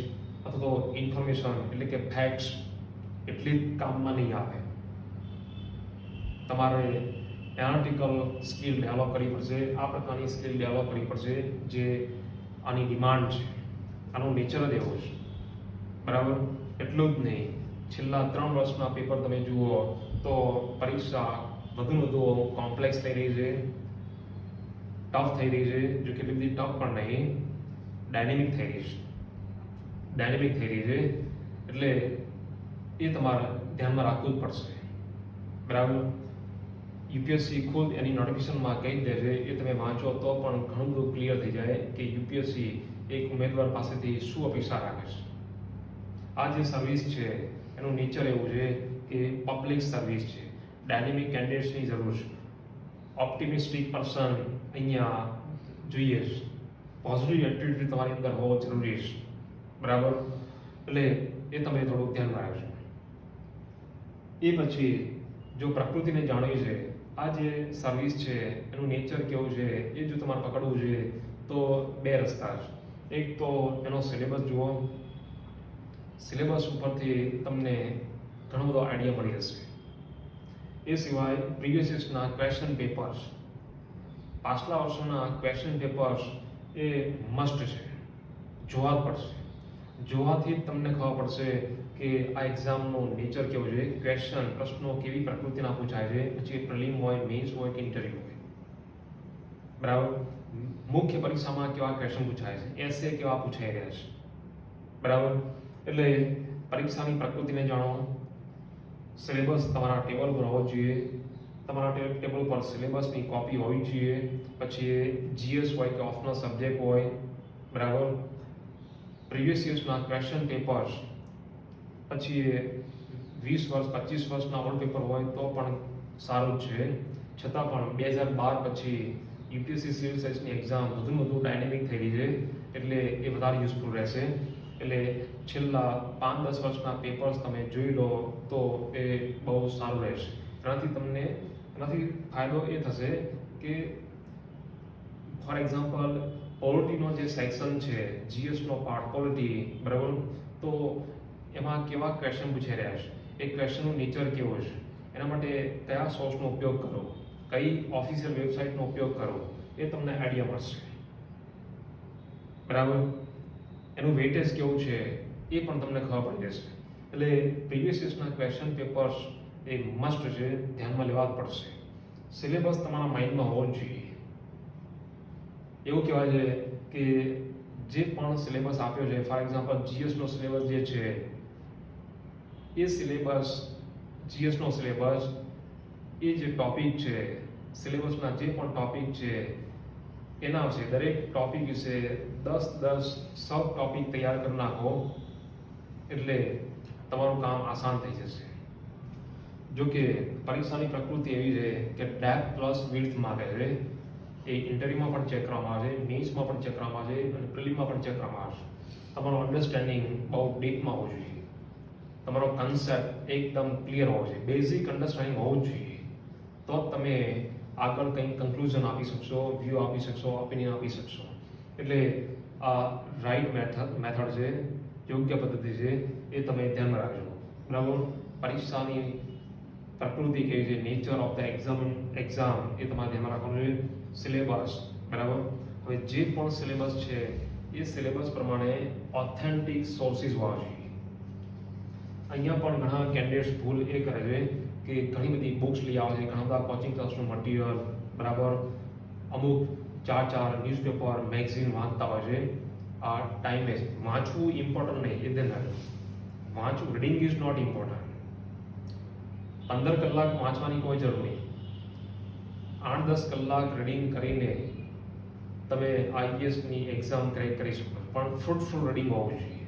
અથવા તો ઇન્ફોર્મેશન એટલે કે ફેક્ટ્સ એટલી જ કામમાં નહીં આવે. તમારે એનાલિટિકલ સ્કિલ ડેવલપ કરવી પડશે. આ પ્રકારની સ્કિલ ડેવલપ કરવી પડશે જે આની ડિમાન્ડ છે, આનું નેચર જ એવું છે, બરાબર. એટલું જ નહીં, છેલ્લા 3 વર્ષના પેપર તમે જુઓ તો પરીક્ષા વધુ કોમ્પ્લેક્સ થઈ રહી છે, ટફ થઈ રહી છે. જો કે બધી ટફ પણ નહીં, ડાયનેમિક થઈ રહી છે. એટલે એ તમારે ધ્યાનમાં રાખવું જ પડશે, બરાબર. યુપીએસસી ખુદ એની નોટિફિકેશનમાં કહી દે છે, એ તમે વાંચો તો પણ ઘણું બધું ક્લિયર થઈ જાય કે યુપીએસસી એક ઉમેદવાર પાસેથી શું અપેક્ષા રાખે છે. આ જે સર્વિસ છે એનું નેચર એવું છે કે પબ્લિક સર્વિસ છે. ડાયનેમિક કેન્ડિડેટ્સની જરૂર છે. ઓપ્ટિમિસ્ટિક પર્સન અહીંયા જોઈએ છે. પોઝિટિવ એટીટ્યુડ તમારી અંદર હોવો જરૂરી છે, બરાબર. એટલે એ તમે થોડું ધ્યાનમાં રાખજો. એ પછી જો પ્રકૃતિને જાણવી છે, આ જે સર્વિસ છે એનું નેચર કેવું છે એ જો તમારે પકડવું છે તો 2 રસ્તા છે. એક તો એનો સિલેબસ જુઓ. સિલેબસ ઉપરથી તમને ઘણો બધો આઈડિયા મળી જશે. એ સિવાય પ્રીવિયસ યર્સના ક્વેશ્ચન પેપર્સ, પાછલા વર્ષોના ક્વેશ્ચન પેપર્સ એ મસ્ટ છે, જોવા જ પડશે. જોવાથી જ તમને ખબર પડશે કે આ એક્ઝામનું નેચર કેવું છે, પ્રશ્નો કેવી પ્રકૃતિના પૂછાય છે, પછી પ્રિલિમ હોય, મેઇન્સ હોય કે ઇન્ટરવ્યુ હોય, બરાબર. મુખ્ય પરીક્ષામાં કેવા ક્વેશ્ચન પૂછાય છે, એસે કેવા પૂછાઈ રહ્યા છે, બરાબર. એટલે પરીક્ષાની પ્રકૃતિને જાણો. સિલેબસ તમારા ટેબલ પર હોવો જોઈએ. તમારા ટેબલ પર સિલેબસની કોપી હોવી જોઈએ. પછી જીએસ હોય કે ઓપ્શનલ સબ્જેક્ટ હોય, બરાબર. પ્રીવિયસ યર્સના ક્વેશ્ચન પેપર્સ, પછી 20 વર્ષ 25 વર્ષના ઓલ્ડ પેપર હોય તો પણ સારું જ છે. છતાં પણ 2012 પછી યુપીએસસી સિવિલ સર્વિસની એક્ઝામ વધુ ડાયનેમિક થઈ રહી છે, એટલે એ વધારે યુઝફુલ રહેશે. એટલે છેલ્લા 5-10 વર્ષના પેપર્સ તમે જોઈ લો તો એ બહુ સારું રહેશે. એનાથી ફાયદો એ થશે કે ફોર એક્ઝામ્પલ પોલિટીનો જે સેક્શન છે, જીએસનો પાર્ટ પોલિટી, બરાબર. તો એમાં કેવા ક્વેશ્ચન પૂછાઈ રહ્યા છે, એ ક્વેશ્ચનનું નેચર કેવો છે, એના માટે કયા સોર્સનો ઉપયોગ કરો, કઈ ઓફિશિયલ વેબસાઇટનો ઉપયોગ કરો, એ તમને આઈડિયા મળશે. બરાબર. એનું વેટેજ કેવું છે એ પણ તમને ખબર પડી જશે. એટલે પ્રીવિયસ યર્સના ક્વેશ્ચન પેપર્સ એ મસ્ટ છે, ધ્યાનમાં લેવા જ પડશે. સિલેબસ તમારા માઇન્ડમાં હોવો જ જોઈએ. એવું કહેવાય છે કે જે પણ સિલેબસ આપ્યો છે, ફોર એક્ઝામ્પલ જીએસનો સિલેબસ જે છે એ સિલેબસ, જીએસનો સિલેબસ, એ જે ટોપિક છે, સિલેબસના જે પણ ટોપિક છે એના વિશે, દરેક ટોપિક વિશે 10 સબ ટોપિક તૈયાર કરી નાખો એટલે તમારું કામ આસાન થઈ જશે. જો કે પરીક્ષાની પ્રકૃતિ એવી છે કે ડેપ્થ પ્લસ વિડ્થ માગે છે. એ ઇન્ટરવ્યુમાં પણ ચેક કરવામાં આવે છે, મેઇન્સમાં પણ ચેક કરવામાં આવે છે અને પ્રિલિમમાં પણ ચેક કરવામાં આવે છે. તમારું અન્ડરસ્ટેન્ડિંગ બહુ ડીપમાં હોવું જોઈએ, તમારો કન્સેપ્ટ એકદમ ક્લિયર હોવો જોઈએ, બેઝિક અન્ડરસ્ટેન્ડિંગ હોવું જ જોઈએ. તો જ તમે આગળ કંઈ કન્ક્લુઝન આપી શકશો, વ્યૂ આપી શકશો, ઓપિનિયન આપી શકશો. એટલે આ રાઈટ મેથડ છે, યોગ્ય પદ્ધતિ છે, એ તમે ધ્યાનમાં રાખજો. બરાબર. પરીક્ષાની પ્રકૃતિ કેવી છે, નેચર ઓફ ધ એક્ઝામ એ તમારે ધ્યાનમાં રાખવાનું છે. સિલેબસ, બરાબર. હવે જે પણ સિલેબસ છે એ સિલેબસ પ્રમાણે ઓથેન્ટિક સોર્સિસ હોવા જોઈએ. અહીંયા પણ ઘણા કેન્ડિડેટ્સ ભૂલ એ કરે છે કે ઘણી બધી બુક્સ લઈ આવે છે, ઘણા બધા કોચિંગ ક્લાસનું મટીરિયલ, બરાબર, અમુક 4 ન્યૂઝપેપર, મેગઝીન વાંચતા હોય છે. આ ટાઈમ વેસ્ટ. વાંચવું ઇમ્પોર્ટન્ટ નહીં, એ ધ્યાન રાખજો. વાંચવું, રીડિંગ ઇઝ નોટ ઇમ્પોર્ટન્ટ. 15 કલાક વાંચવાની કોઈ જરૂર નહીં. 8-10 કલાક રીડિંગ કરીને તમે આઈએએસની એક્ઝામ ક્રેક કરી શકો, પણ ફ્રૂટફુલ રીડિંગ હોવું જોઈએ,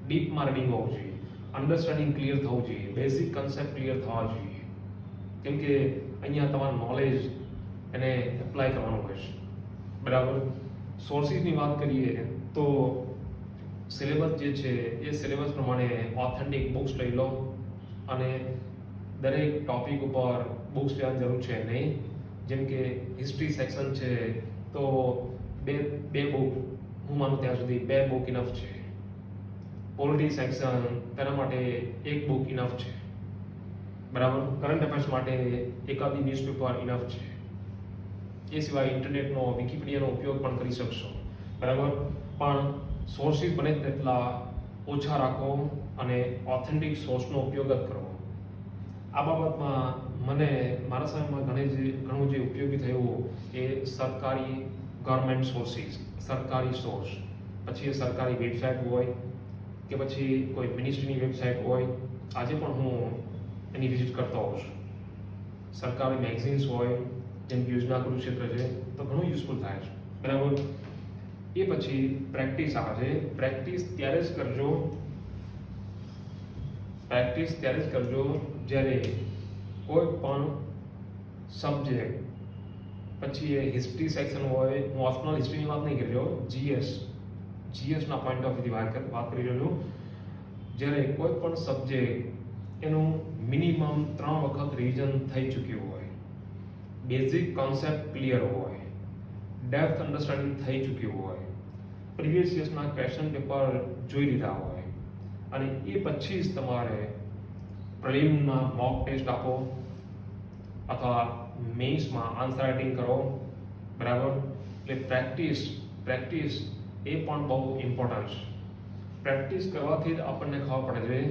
ડીપમાં રીડિંગ હોવું જોઈએ, અન્ડરસ્ટેન્ડિંગ ક્લિયર થવું જોઈએ, બેઝિક કન્સેપ્ટ ક્લિયર થવા જોઈએ. કેમ કે અહીંયા તમારું નોલેજ એને એપ્લાય કરવાનું હોય છે. બરાબર. સોર્સિસની વાત કરીએ તો સિલેબસ જે છે એ સિલેબસ પ્રમાણે ઓથેન્ટિક બુક્સ લઈ લો અને દરેક ટોપિક ઉપર બુક્સ લેવાની જરૂર છે નહીં. જેમ કે હિસ્ટ્રી સેક્શન છે તો બે બુક, હું માનું ત્યાં સુધી 2 બુક ઇનફ છે. પોલિટી સેક્શન, તેના માટે 1 બુક ઇનફ છે. બરાબર. કરંટ અફેર્સ માટે એકાદી ન્યૂઝપેપર ઇનફ છે. એ સિવાય ઇન્ટરનેટનો, વિકિપીડિયાનો ઉપયોગ પણ કરી શકશો. બરાબર. પણ સોર્સિસ બને તેટલા ઓછા રાખો અને ઓથેન્ટિક સોર્સનો ઉપયોગ જ કરો. આ બાબતમાં મને મારા સમયમાં ઘણું જે ઉપયોગી થયું એ સરકારી ગવર્મેન્ટ સોર્સિસ, સરકારી સોર્સ, પછી એ સરકારી વેબસાઇટ હોય કે પછી કોઈ મિનિસ્ટ્રીની વેબસાઇટ હોય. આજે પણ હું એની વિઝિટ કરતો હોઉં છું. સરકારી મેગઝીન્સ હોય, જેમ કે યોજના કુરુક્ષેત્ર છે, તો ઘણું યુઝફુલ થાય છે. બરાબર. એ પછી પ્રેક્ટિસ આવે છે. પ્રેક્ટિસ ત્યારે જ કરજો જ્યારે કોઈ પણ સબ્જેક્ટ, પછી એ હિસ્ટ્રી સેક્શન હોય, હું ઓપ્શનલ હિસ્ટ્રીની વાત નહીં કરી રહ્યો, જીએસના પોઈન્ટ ઓફ વ્યૂથી વાત કરી રહ્યો છું. જ્યારે કોઈ પણ સબ્જેક્ટ એનું મિનિમમ 3 વખત રિવિઝન થઈ ચૂક્યું હોય, બેઝિક કોન્સેપ્ટ ક્લિયર હોય, ડેપ્થ અન્ડરસ્ટેન્ડિંગ થઈ ચૂક્યું હોય, પ્રીવિયસ યર્સના ક્વેશ્ચન પેપર જોઈ લીધા હોય અને એ પછી જ તમારે પ્રિલિમના મોક ટેસ્ટ આપો અથવા મેઇન્સમાં આન્સર રાઇટિંગ કરો. બરાબર. એટલે પ્રેક્ટિસ એ પણ બહુ ઇમ્પોર્ટન્ટ છે. પ્રેક્ટિસ કરવાથી જ આપણને ખબર પડે છે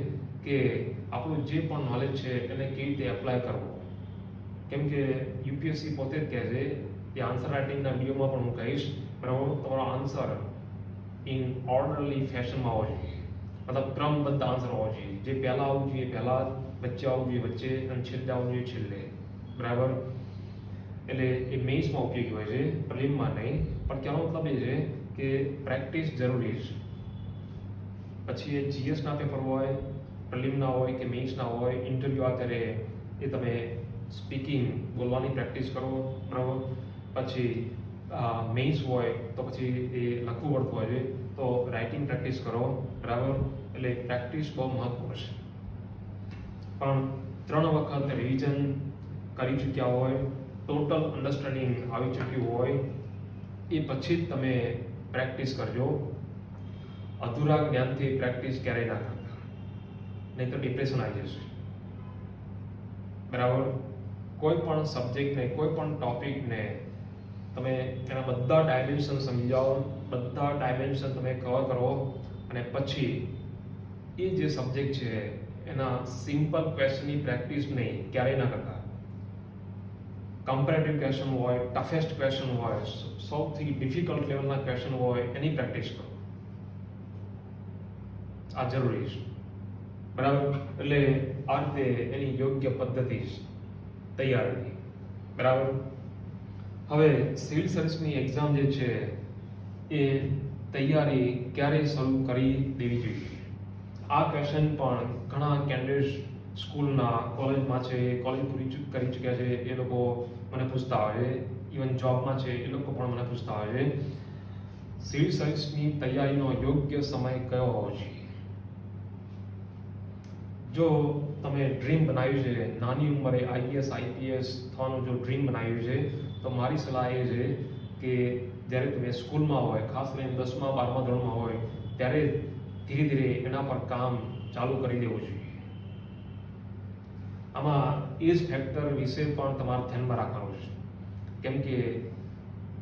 કે આપણું જે પણ નોલેજ છે એને કેવી રીતે એપ્લાય કરવું. કેમ કે યુપીએસસી પોતે જ કહે છે કે આન્સર રાઇટિંગના વિડીયોમાં પણ હું કહીશ. બરાબર. તમારો આન્સર ઇન ઓર્ડરલી ફેશનમાં હોવો જોઈએ, મતલબ ક્રમબદ્ધ આન્સર હોવો જોઈએ. જે પહેલાં આવવું જોઈએ પહેલાં, વચ્ચે આવવું જોઈએ વચ્ચે અને છેલ્લે આવવું જોઈએ છેલ્લે. બરાબર. એટલે એ મેઇન્સમાં ઉપયોગી હોય છે, પ્રિલિમમાં નહીં. પણ કહેવાનો મતલબ એ છે કે પ્રેક્ટિસ જરૂરી છે. પછી એ જીએસના પેપર હોય, પ્રિલિમના હોય કે મેઇન્સના હોય, ઇન્ટરવ્યૂ આવે ત્યારે એ તમે સ્પીકિંગ, બોલવાની પ્રેક્ટિસ કરો. બરાબર. પછી મેઇન્સ હોય તો પછી એ લખવું પડતું હોય છે તો રાઇટિંગ પ્રેક્ટિસ કરો. બરાબર. એટલે પ્રેક્ટિસ બહુ મહત્વપૂર્ણ છે. પણ 3 વખત રિવિઝન કરી ચૂક્યા હોય, ટોટલ અન્ડરસ્ટેન્ડિંગ આવી ચૂક્યું હોય, એ પછી જ તમે પ્રેક્ટિસ કરજો. અધૂરા જ્ઞાનથી પ્રેક્ટિસ ક્યારેય ના કરતા, નહીં તો ડિપ્રેશન આવી જશે. બરાબર. કોઈ પણ સબ્જેક્ટને, કોઈ પણ ટોપિકને તમે એના બધા ડાયમેન્શન સમજી જાઓ, બધા ડાયમેન્શન તમે કવર કરો, અને પછી એ જે સબ્જેક્ટ છે એના સિમ્પલ ક્વેશ્ચનની પ્રેક્ટિસ નહીં, ક્યારેય ના કરતા. કમ્પેરેટિવ ક્વેશ્ચન હોય, ટફેસ્ટ ક્વેશ્ચન હોય, સૌથી ડિફિકલ્ટ લેવલના ક્વેશ્ચન હોય, એની પ્રેક્ટિસ કરો. આ જરૂરી છે. બરાબર. એટલે આ રીતે એની યોગ્ય પદ્ધતિ તૈયારી. બરાબર. હવે સિવિલ સર્વિસની એક્ઝામ જે છે એ તૈયારી ક્યારે શરૂ કરી દેવી જોઈએ? આ ક્વેશ્ચન પણ ઘણા કેન્ડિડેટ સ્કૂલના, કોલેજમાં છે, કોલેજ પૂરી કરી ચૂક્યા છે, એ લોકો મને પૂછતા હોય છે. ઇવન જોબમાં છે એ લોકો પણ મને પૂછતા હોય છે, સિવિલ સર્વિસની તૈયારીનો યોગ્ય સમય કયો હોવો જોઈએ? જો તમે ડ્રીમ બનાવ્યું છે, નાની ઉંમરે આઈએએસ આઈપીએસ થવાનું જો ડ્રીમ બનાવ્યું છે, તો મારી સલાહ એ છે કે જ્યારે તમે સ્કૂલમાં હોય, ખાસ કરીને 10મા 12મા ધોરણમાં હોય, ત્યારે ધીરે ધીરે એના પર કામ ચાલુ કરી દેવું જોઈએ. આમાં એજ ફેક્ટર વિશે પણ તમારે ધ્યાનમાં રાખવાનું છે. કેમ કે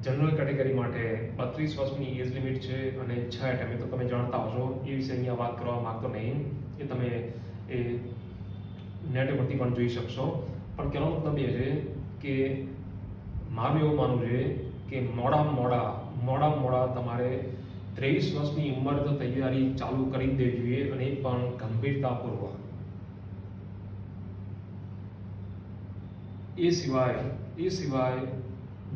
જનરલ કેટેગરી માટે 32 વર્ષની એજ લિમિટ છે અને 6 એટેમ્પ, તો તમે જાણતા હશો. એ વિશે અહીંયા વાત કરવા માંગતો નહીં, એ તમે એ નેટ પરથી પણ જોઈ શકશો. પણ કહેવાનો મતલબ એ છે કે મારું એવું માનવું છે કે મોડામાં મોડા તમારે 23 વર્ષની ઉંમર તો તૈયારી ચાલુ કરી જ દેવી જોઈએ, અને એ પણ ગંભીરતાપૂર્વક. એ સિવાય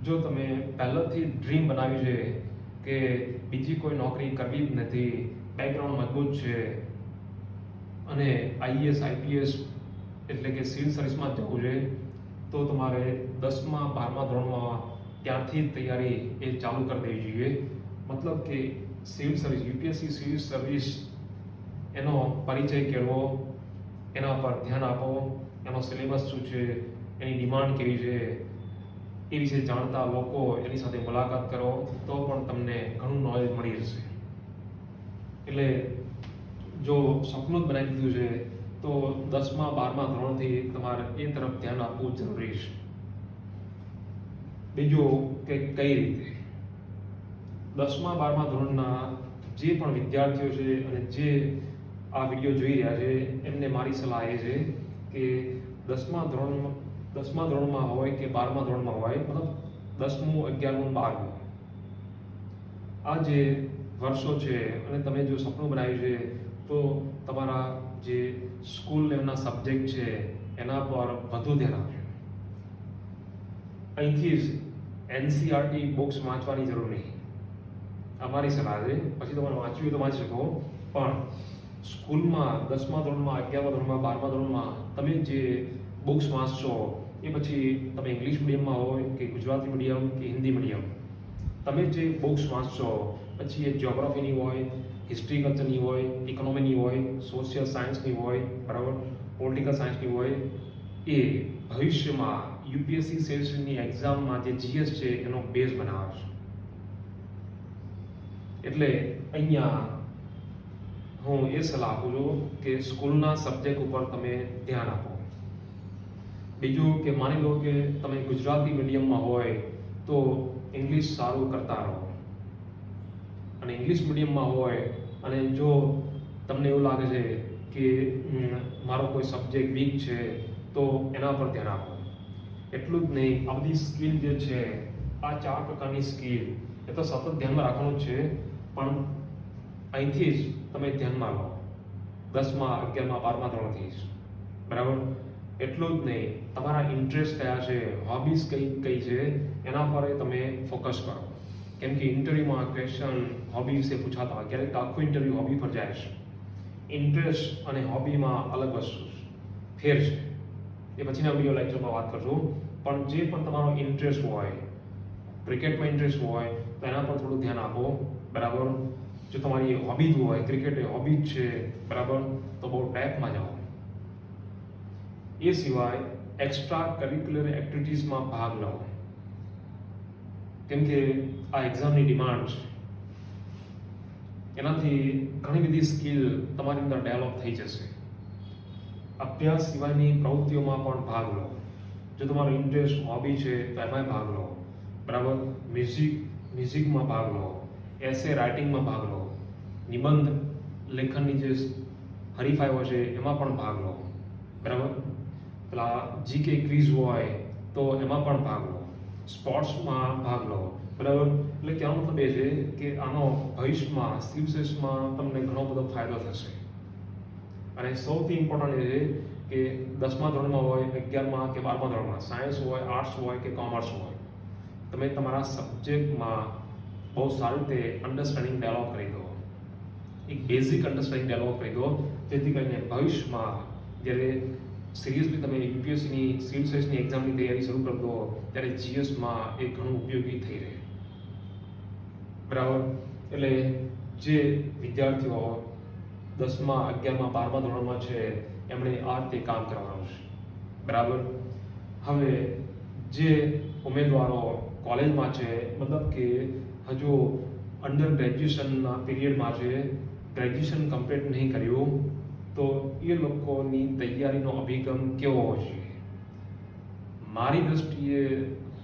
જો તમે પહેલાથી ડ્રીમ બનાવ્યું છે કે બીજી કોઈ નોકરી કરવી જ નથી, બેકગ્રાઉન્ડ મજબૂત છે, અને આઈએએસ આઈપીએસ એટલે કે સિવિલ સર્વિસમાં જવું છે, તો તમારે 10મા 12મા ધોરણમાં ત્યારથી જ તૈયારી એ ચાલુ કરી દેવી જોઈએ. મતલબ કે civil service, UPSC civil service, એનો પરિચય કેળવો, એના પર ધ્યાન આપો, એનો સિલેબસ શું છે, એની ડિમાન્ડ કેવી છે, એ વિશે જાણતા લોકો એની સાથે મુલાકાત કરો, તો પણ તમને ઘણું નોલેજ મળી જશે. એટલે જો સપનું જ બનાવી દીધું છે, તો 10મા 12મા ધોરણથી તમારે એ તરફ ધ્યાન આપવું જરૂરી છે. બીજું કે કઈ રીતે 10મા 12મા ધોરણના જે પણ વિદ્યાર્થીઓ છે અને જે આ વિડીયો જોઈ રહ્યા છે, એમને મારી સલાહ એ છે કે 10મા ધોરણમાં હોય કે 12મા ધોરણમાં હોય, મતલબ 10મું 11મું 12મું, આ જે વર્ષો છે, અને તમે જો સપનું બનાવ્યું છે, તો તમારા જે સ્કૂલ લેવલના સબ્જેક્ટ છે એના પર વધુ ધ્યાન આપજો. અહીંથી જ એનસીઆરટી બુક્સ વાંચવાની જરૂર નહીં, અમારી સલાહ છે. પછી તમારે વાંચવી હોય તો વાંચી શકો, પણ સ્કૂલમાં 10મા ધોરણમાં, 11મા ધોરણમાં, 12મા ધોરણમાં તમે જે બુક્સ વાંચશો, એ પછી તમે ઇંગ્લિશ મીડિયમમાં હોય કે ગુજરાતી મીડિયમ કે હિન્દી મીડિયમ, તમે જે બુક્સ વાંચશો, પછી એ જ્યોગ્રાફીની હોય, હિસ્ટ્રી કલ્ચરની હોય, ઇકોનોમીની હોય, સોશિયલ સાયન્સની હોય, બરાબર, પોલિટિકલ સાયન્સની હોય, એ ભવિષ્યમાં યુપીએસસી સેશનની એક્ઝામમાં જે જીએસ છે એનો બેઝ બનાવે છે. એટલે અહીંયા હું એ સલાહ આપું છું કે સ્કૂલના સબ્જેક્ટ ઉપર તમે ધ્યાન આપો. બીજું કે માની લો કે તમે ગુજરાતી મીડિયમમાં હોય તો ઇંગ્લિશ સારું કરતા રહો, અને ઇંગ્લિશ મીડિયમમાં હોય અને જો તમને એવું લાગે છે કે મારો કોઈ સબ્જેક્ટ વીક છે, તો એના પર ધ્યાન આપો. એટલું જ નહીં, આ બધી સ્કિલ જે છે, આ 4 પ્રકારની સ્કિલ, એ તો સતત ધ્યાનમાં રાખવાનું જ છે, પણ અહીંથી જ તમે ધ્યાનમાં લો 10મા 11મા 12મા ધોરણથી જ. બરાબર. એટલું જ નહીં, તમારા ઇન્ટરેસ્ટ કયા છે, હોબીઝ કઈ છે, એના પર તમે ફોકસ કરો. કેમ કે ઇન્ટરવ્યુમાં ક્વેશ્ચન હોબી વિશે પૂછાતા હોય, ક્યારેક આખું ઇન્ટરવ્યુ હોબી પર જાય છે. ઇન્ટરેસ્ટ અને હોબીમાં અલગ વસ્તુ ફેર છે, એ પછીના વિડીયો લેક્ચરમાં વાત કરશું. પણ જે પણ તમારો ઇન્ટરેસ્ટ હોય, ક્રિકેટમાં ઇન્ટરેસ્ટ હોય તો એના પર થોડું ધ્યાન આપો. બરાબર. જો તમારી હોબી હોય, ક્રિકેટ એ હોબી જ છે, બરાબર, તો બહુ ટેપમાં જાઓ. એ સિવાય એક્સ્ટ્રા કરિક્યુલર એક્ટિવિટીઝમાં ભાગ લો, કેમ કે આ એક્ઝામની ડિમાન્ડ છે. એનાથી ઘણી બધી સ્કિલ તમારી અંદર ડેવલપ થઈ જશે. અભ્યાસ સિવાયની પ્રવૃત્તિઓમાં પણ ભાગ લો. જો તમારો ઇન્ટરેસ્ટ હોબી છે તો એમાં ભાગ લો. બરાબર. મ્યુઝિકમાં ભાગ લો, એસે રાઇટિંગમાં ભાગ લો, નિબંધ લેખનની જે હરીફાઈઓ છે એમાં પણ ભાગ લો. બરાબર. પેલા જીકે ક્વિઝ હોય તો એમાં પણ ભાગ લો, સ્પોર્ટ્સમાં ભાગ લો. બરાબર. એટલે કહેવાનો મતલબ એ છે કે આનો ભવિષ્યમાં સિવિલ તમને ઘણો બધો ફાયદો થશે. અને સૌથી ઇમ્પોર્ટન્ટ એ છે કે 10મા ધોરણમાં હોય, 11મા કે 12મા ધોરણમાં, સાયન્સ હોય, આર્ટ્સ હોય કે કોમર્સ હોય, તમે તમારા સબ્જેક્ટમાં બહુ સારી રીતે અન્ડરસ્ટેન્ડિંગ ડેવલપ કરી દો, એક બેઝિક અન્ડરસ્ટેન્ડિંગ ડેવલપ કરી દો, જેથી કરીને ભવિષ્યમાં જ્યારે સિરિયસલી તમે યુપીએસસીની સિવિલ સર્વિસની એક્ઝામની તૈયારી શરૂ કરી દો ત્યારે જીએસમાં એ ઘણું ઉપયોગી થઈ રહે. બરાબર. એટલે જે વિદ્યાર્થીઓ 10મા, 11મા, 12મા ધોરણમાં છે એમણે આ રીતે કામ કરવાનું છે. બરાબર. હવે જે ઉમેદવારો કોલેજમાં છે, મતલબ કે હજુ અંડર ગ્રેજ્યુએશનના પીરિયડમાં છે, ગ્રેજ્યુએશન કમ્પ્લીટ નહીં કર્યું, તો એ લોકોની તૈયારીનો અભિગમ કેવો હોય છે? મારી દૃષ્ટિએ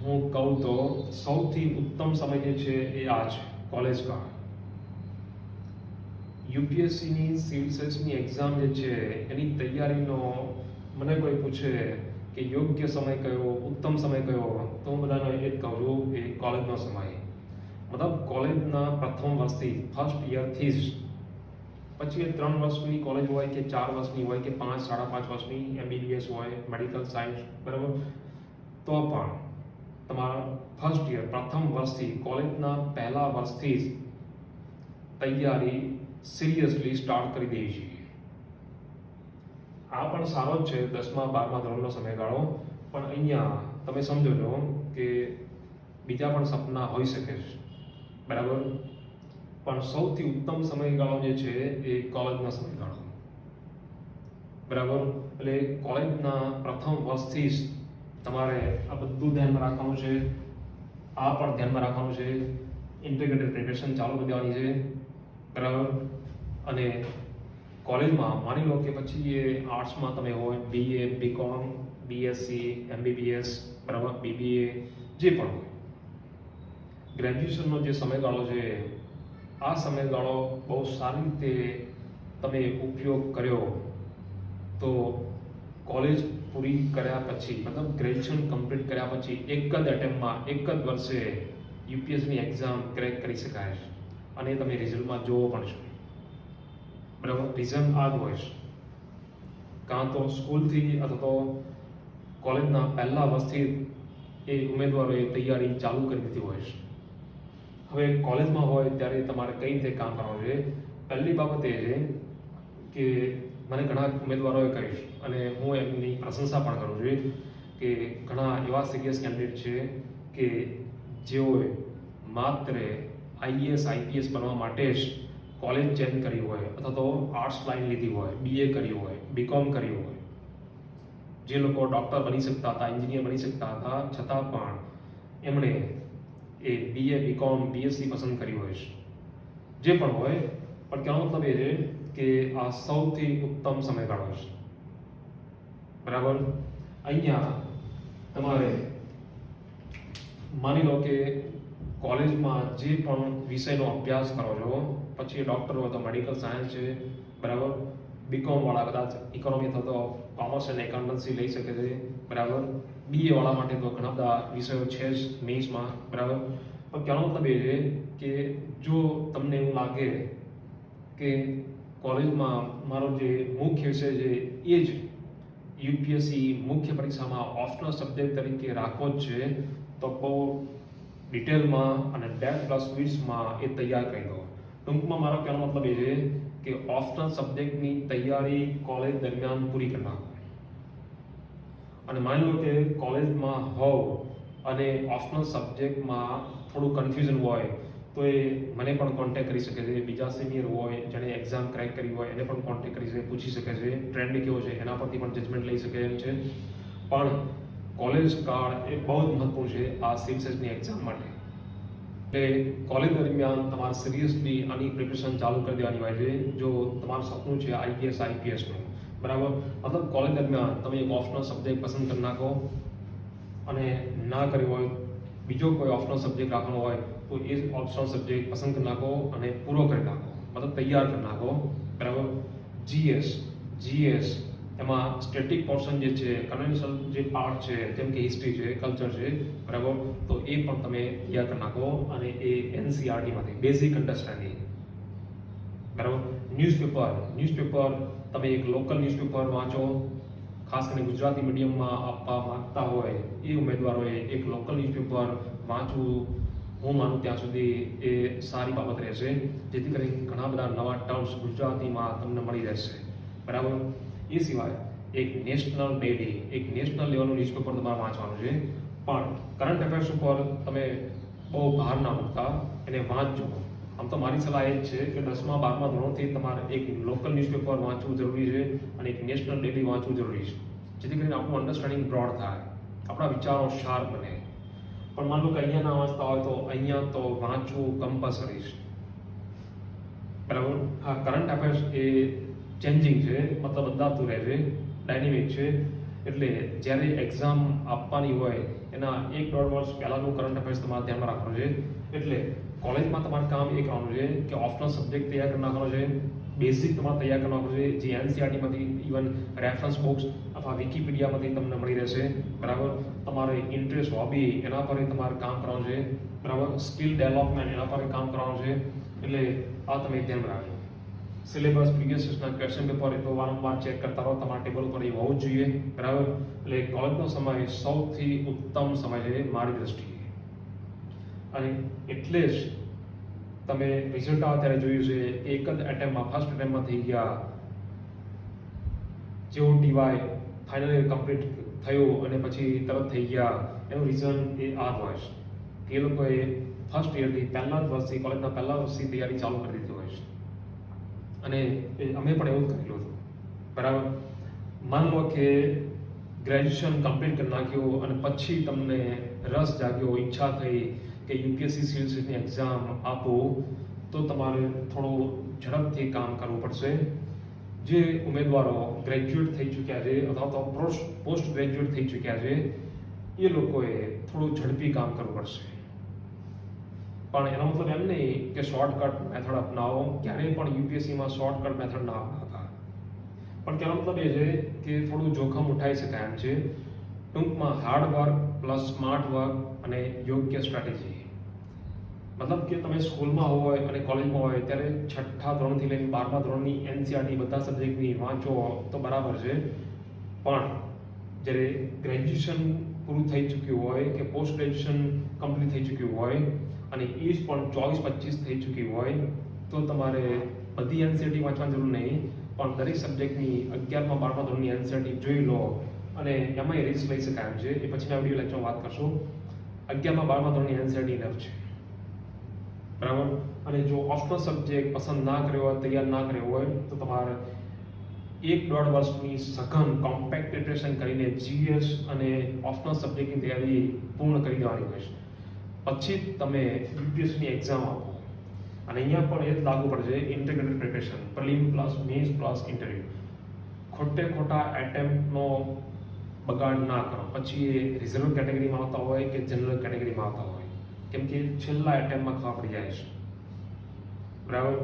હું કહું તો સૌથી ઉત્તમ સમય જે છે એ આ છે, કોલેજ કાળ. યુપીએસસીની સિવિલ સર્વિસની એક્ઝામ જે છે એની તૈયારીનો મને કોઈ પૂછે કે યોગ્ય સમય કયો, ઉત્તમ સમય કયો, તો હું બધાને એ જ કહું છું કે કોલેજનો સમય. મતલબ કોલેજના પ્રથમ વર્ષથી, ફર્સ્ટ યરથી જ, પછી એ 3 વર્ષની કોલેજ હોય કે 4 વર્ષની હોય કે 5, 5.5 વર્ષની એમબીબીએસ હોય, મેડિકલ સાયન્સ, બરાબર, તો પણ તમારા ફર્સ્ટ યર, પ્રથમ વર્ષથી, કોલેજના પહેલા વર્ષથી જ તૈયારી સિરિયસલી સ્ટાર્ટ કરી દેવી જોઈએ. આ પણ સારો જ છે 10મા 12મા ધોરણનો સમયગાળો, પણ અહીંયા તમે સમજો છો કે બીજા પણ સપના હોઈ શકે છે. બરાબર. પણ સૌથી ઉત્તમ સમયગાળો જે છે એ કોલેજનો સમયગાળો. બરાબર. એટલે કોલેજના પ્રથમ વર્ષથી જ તમારે આ બધું ધ્યાનમાં રાખવાનું છે. આ પણ ધ્યાનમાં રાખવાનું છે, ઇન્ટિગ્રેટેડ પ્રિપરેશન ચાલુ કરી દેવાની છે. બરાબર. અને કોલેજમાં માની લો કે પછી એ આર્ટ્સમાં તમે હોય, બીએ, બીકોમ, બીએસસી, એમબીબીએસ, બરાબર, બીબીએ, જે પણ હોય, ગ્રેજ્યુએશનનો જે સમયગાળો છે, આ સમયગાળો બહુ સારી રીતે તમે ઉપયોગ કર્યો તો કોલેજ પૂરી કર્યા પછી, મતલબ ગ્રેજ્યુએશન કમ્પ્લીટ કર્યા પછી એક જ એટેમ્પમાં, એક જ વર્ષે યુપીએસસીની એક્ઝામ ક્રેક કરી શકાય છે. અને તમે રિઝલ્ટમાં જોવો પણ છો. બરાબર. રીઝન આ જ હોય છે, કાં તો સ્કૂલથી અથવા તો કોલેજના પહેલા વર્ષથી એ ઉમેદવારોએ તૈયારી ચાલુ કરી દીધી હોય છે. હવે કોલેજમાં હોય ત્યારે તમારે કઈ રીતે કામ કરવાનું છે? પહેલી બાબત એ છે કે મને ઘણા ઉમેદવારોએ કહ્યું અને હું એમની પ્રશંસા પણ કરું છું કે ઘણા એવા સિરિયસ કેન્ડિડેટ છે કે જેઓએ માત્ર આઈએએસ, આઈપીએસ બનવા માટે જ કોલેજ ચેન્જ કરી હોય, અથવા તો આર્ટ્સ લાઈન લીધી હોય, બીએ કર્યું હોય, બીકોમ કર્યું હોય. જે લોકો ડૉક્ટર બની શકતા હતા, એન્જિનિયર બની શકતા હતા, છતાં પણ એમણે એ બીએ, બીકોમ, બીએસસી પસંદ કર્યું હોય છે. જે પણ હોય, પણ કહેવાનો મતલબ એ છે કે આ સૌથી ઉત્તમ સમયગાળો છે. બરાબર. અહીંયા તમારે માની લો કે કોલેજમાં જે પણ વિષયનો અભ્યાસ કરો છો, પછી ડૉક્ટર હોય તો મેડિકલ સાયન્સ છે, બરાબર, બીકોમવાળા કદાચ ઇકોનોમી અથવા તો કોમર્સ અને એકાઉન્ટન્સી લઈ શકે છે. બરાબર. બીએવાળા માટે તો ઘણા બધા વિષયો છે જ મેઇન્સમાં. બરાબર. પણ કહેવાનો મતલબ એ છે કે જો તમને એવું લાગે કે કોલેજમાં મારો જે મુખ્ય વિષય છે એ જ યુપીએસસી મુખ્ય પરીક્ષામાં ઓપ્શનલ સબ્જેક્ટ તરીકે રાખવો જ છે, તો બહુ ડિટેલમાં અને ડેપ્થ પ્લસ વિડ્થમાં એ તૈયાર કરી દો. ટૂંકમાં મારો કહેવાનો મતલબ એ છે કે ઓપ્શનલ સબ્જેક્ટની તૈયારી કોલેજ દરમિયાન પૂરી કરી નાખો. અને માની લો કે કોલેજમાં હોવ અને ઓપ્શનલ સબ્જેક્ટમાં થોડું કન્ફ્યુઝન હોય તો એ મને પણ કોન્ટેક્ટ કરી શકે છે. બીજા સિનિયર હોય જેણે એક્ઝામ ક્રેક કરી હોય એને પણ કોન્ટેક્ટ કરી શકે, પૂછી શકે છે, ટ્રેન્ડ કેવો છે એના પરથી પણ જજમેન્ટ લઈ શકે એમ છે. પણ કોલેજ કાળ એ બહુ જ મહત્વપૂર્ણ છે આ સિવિલ સર્વિસની એક્ઝામ માટે. એટલે કોલેજ દરમિયાન તમારે સિરિયસલી આની પ્રિપરેશન ચાલુ કરી દેવાની હોય છે. જો તમારું સપનું છે આઈએએસ, આઈપીએસનું, બરાબર. મતલબ કોલેજ દરમિયાન તમે એક ઓપ્શનલ સબ્જેક્ટ પસંદ કરી નાખો અને ના કર્યો હોય બીજો કોઈ ઓપ્શનલ સબ્જેક્ટ રાખવાનો હોય તો એ ઓપ્શનલ સબ્જેક્ટ પસંદ કરી નાખો અને પૂરો કરી નાખો, મતલબ તૈયાર કરી નાખો. બરાબર. જીએસ એમાં સ્ટેટિક પોર્શન જે છે, કન્વેન્શનલ જે પાર્ટ છે જેમ કે હિસ્ટ્રી છે, કલ્ચર છે, બરાબર, તો એ પણ તમે તૈયાર કરી નાખો અને એ એનસીઆરટીમાંથી બેઝિક અન્ડરસ્ટેન્ડિંગ. બરાબર. ન્યૂઝપેપર તમે એક લોકલ ન્યૂઝપેપર વાંચો, ખાસ કરીને ગુજરાતી મીડિયમમાં આપવા માંગતા હોય એ ઉમેદવારોએ એક લોકલ ન્યૂઝપેપર વાંચવું હું માનું ત્યાં સુધી એ સારી બાબત રહેશે, જેથી કરીને ઘણા બધા નવા ટર્મ્સ ગુજરાતીમાં તમને મળી રહેશે. બરાબર. એ સિવાય એક નેશનલ લેવલનું ન્યૂઝપેપર તમારે વાંચવાનું છે, પણ કરંટ અફેર્સ ઉપર તમે બહુ ભાર ના મૂકતા, એને વાંચજો. આમ તો મારી સલાહ એ જ છે કે 10મા 12મા ધોરણથી તમારે એક લોકલ ન્યૂઝપેપર વાંચવું જરૂરી છે અને એક નેશનલ ડેલી વાંચવું જરૂરી છે, જેથી કરીને આપણું અન્ડરસ્ટેન્ડિંગ બ્રોડ થાય, આપણા વિચારો શાર્પ બને. પણ માનો કે અહીંયા ના વાંચતા હોય તો અહીંયા તો વાંચવું કમ્પલસરી છે. બરાબર. હા, કરંટ અફેર્સ એ ચેન્જિંગ છે, મતલબ બદલાતું રહે છે, ડાયનેમિક છે. એટલે જ્યારે એક્ઝામ આપવાની હોય એના 1-1.5 વર્ષ પહેલાંનું કરંટ અફેર્સ તમારે ધ્યાનમાં રાખવાનું છે. એટલે કોલેજમાં તમારું કામ એ કરવાનું છે કે ઓપ્શનલ સબ્જેક્ટ તૈયાર કરી નાખવાનો છે, બેઝિક તમારે તૈયાર કરી નાખવાનું છે, જે એનસીઆરટીમાંથી ઇવન રેફરન્સ બોક્સ અથવા વિકીપીડિયામાંથી તમને મળી રહેશે. બરાબર. તમારે ઇન્ટરેસ્ટ, હોબી એના પર તમારે કામ કરવાનું છે. બરાબર. સ્કિલ ડેવલપમેન્ટ એના પર કામ કરવાનું છે. એટલે આ તમે ધ્યાન રાખજો. સિલેબસ, પ્રીવિયસ યર્સના ક્વેશ્ચન પેપર એ તો વારંવાર ચેક કરતા રહો, તમારા ટેબલ પર એ હોવું જ જોઈએ. બરાબર. એટલે કોલેજનો સમય સૌથી ઉત્તમ સમય છે મારી દ્રષ્ટિએ, અને એટલે જ તમે રિઝલ્ટ આવે ત્યારે જોયું છે એક જ એટેમ્પમાં, ફર્સ્ટ એટેમ્પમાં થઈ ગયા. જેવો ટીવાય ફાઇનલ યર કમ્પ્લીટ થયું અને પછી તરત થઈ ગયા, એનું રીઝન એ આ હોય છે કે એ લોકોએ ફર્સ્ટ યરથી પહેલા જ વર્ષથી, કોલેજના પહેલા વર્ષથી તૈયારી ચાલુ કરી દીધી હોય છે. અને અમે પણ એવું જ કરેલું હતું. બરાબર. માન લો કે ગ્રેજ્યુએશન કમ્પ્લીટ કરી નાખ્યું અને પછી તમને રસ જાગ્યો, ઈચ્છા થઈ કે યુપીએસસી સિવિલ સર્વિસની એક્ઝામ આપો, તો તમારે થોડું ઝડપથી કામ કરવું પડશે. જે ઉમેદવારો ગ્રેજ્યુએટ થઈ ચૂક્યા છે અથવા તો પોસ્ટ ગ્રેજ્યુએટ થઈ ચૂક્યા છે એ લોકોએ થોડું ઝડપી કામ કરવું પડશે. પણ એનો મતલબ એમ નહીં કે શોર્ટકટ મેથડ અપનાવો, ક્યારેય પણ યુપીએસસીમાં શોર્ટકટ મેથડ ના અપનાવતા. પણ તેનો મતલબ એ છે કે થોડું જોખમ ઉઠાવી શકાય એમ છે. ટૂંકમાં hard work plus smart work અને યોગ્ય સ્ટ્રેટેજી. મતલબ કે તમે સ્કૂલમાં હોય અને કોલેજમાં હોય ત્યારે 6ઠ્ઠા ધોરણથી લઈને 12મા ધોરણની એનસીઆરટી બધા સબ્જેક્ટની વાંચો તો બરાબર છે, પણ જ્યારે ગ્રેજ્યુએશન પૂરું થઈ ચૂક્યું હોય કે પોસ્ટ ગ્રેજ્યુએશન કમ્પ્લીટ થઈ ચૂક્યું હોય અને એજ પણ 24-25 થઈ ચૂકી હોય તો તમારે બધી એનસીઆરટી વાંચવાની જરૂર નહીં, પણ દરેક સબ્જેક્ટની 11મા 12મા ધોરણની એનસીઆરટી જોઈ લો અને એમાં રિસ્ક લઈ શકાય એમ છે. એ પછીના વિડીયો લેક્ચરમાં વાત કરશું. 11મા 12મા ધોરણની એનસીઆરટી ઇનફ છે. બરાબર. અને જો ઓપ્શનલ સબ્જેક્ટ પસંદ ના કર્યો હોય, તૈયાર ના કર્યો હોય તો તમારે 1-1.5 વર્ષની સઘન કોમ્પેક્ટ પ્રિપરેશન કરીને જીએસ અને ઓપ્શનલ સબ્જેક્ટની તૈયારી પૂર્ણ કરી દેવાની હોય છે. પછી તમે યુપીએસસીની એક્ઝામ આપો. અને અહીંયા પણ એ જ લાગુ પડશે, integrated preparation, prelim plus men's plus interview. ખોટા એટેમ્પનો બગાડ ના કરો. પછી એ રિઝર્વ કેટેગરીમાં આવતા હોય કે જનરલ કેટેગરીમાં આવતા હોય, કેમ કે છેલ્લા એટેમ્પમાં ખબર પડી જાય છે. બરાબર.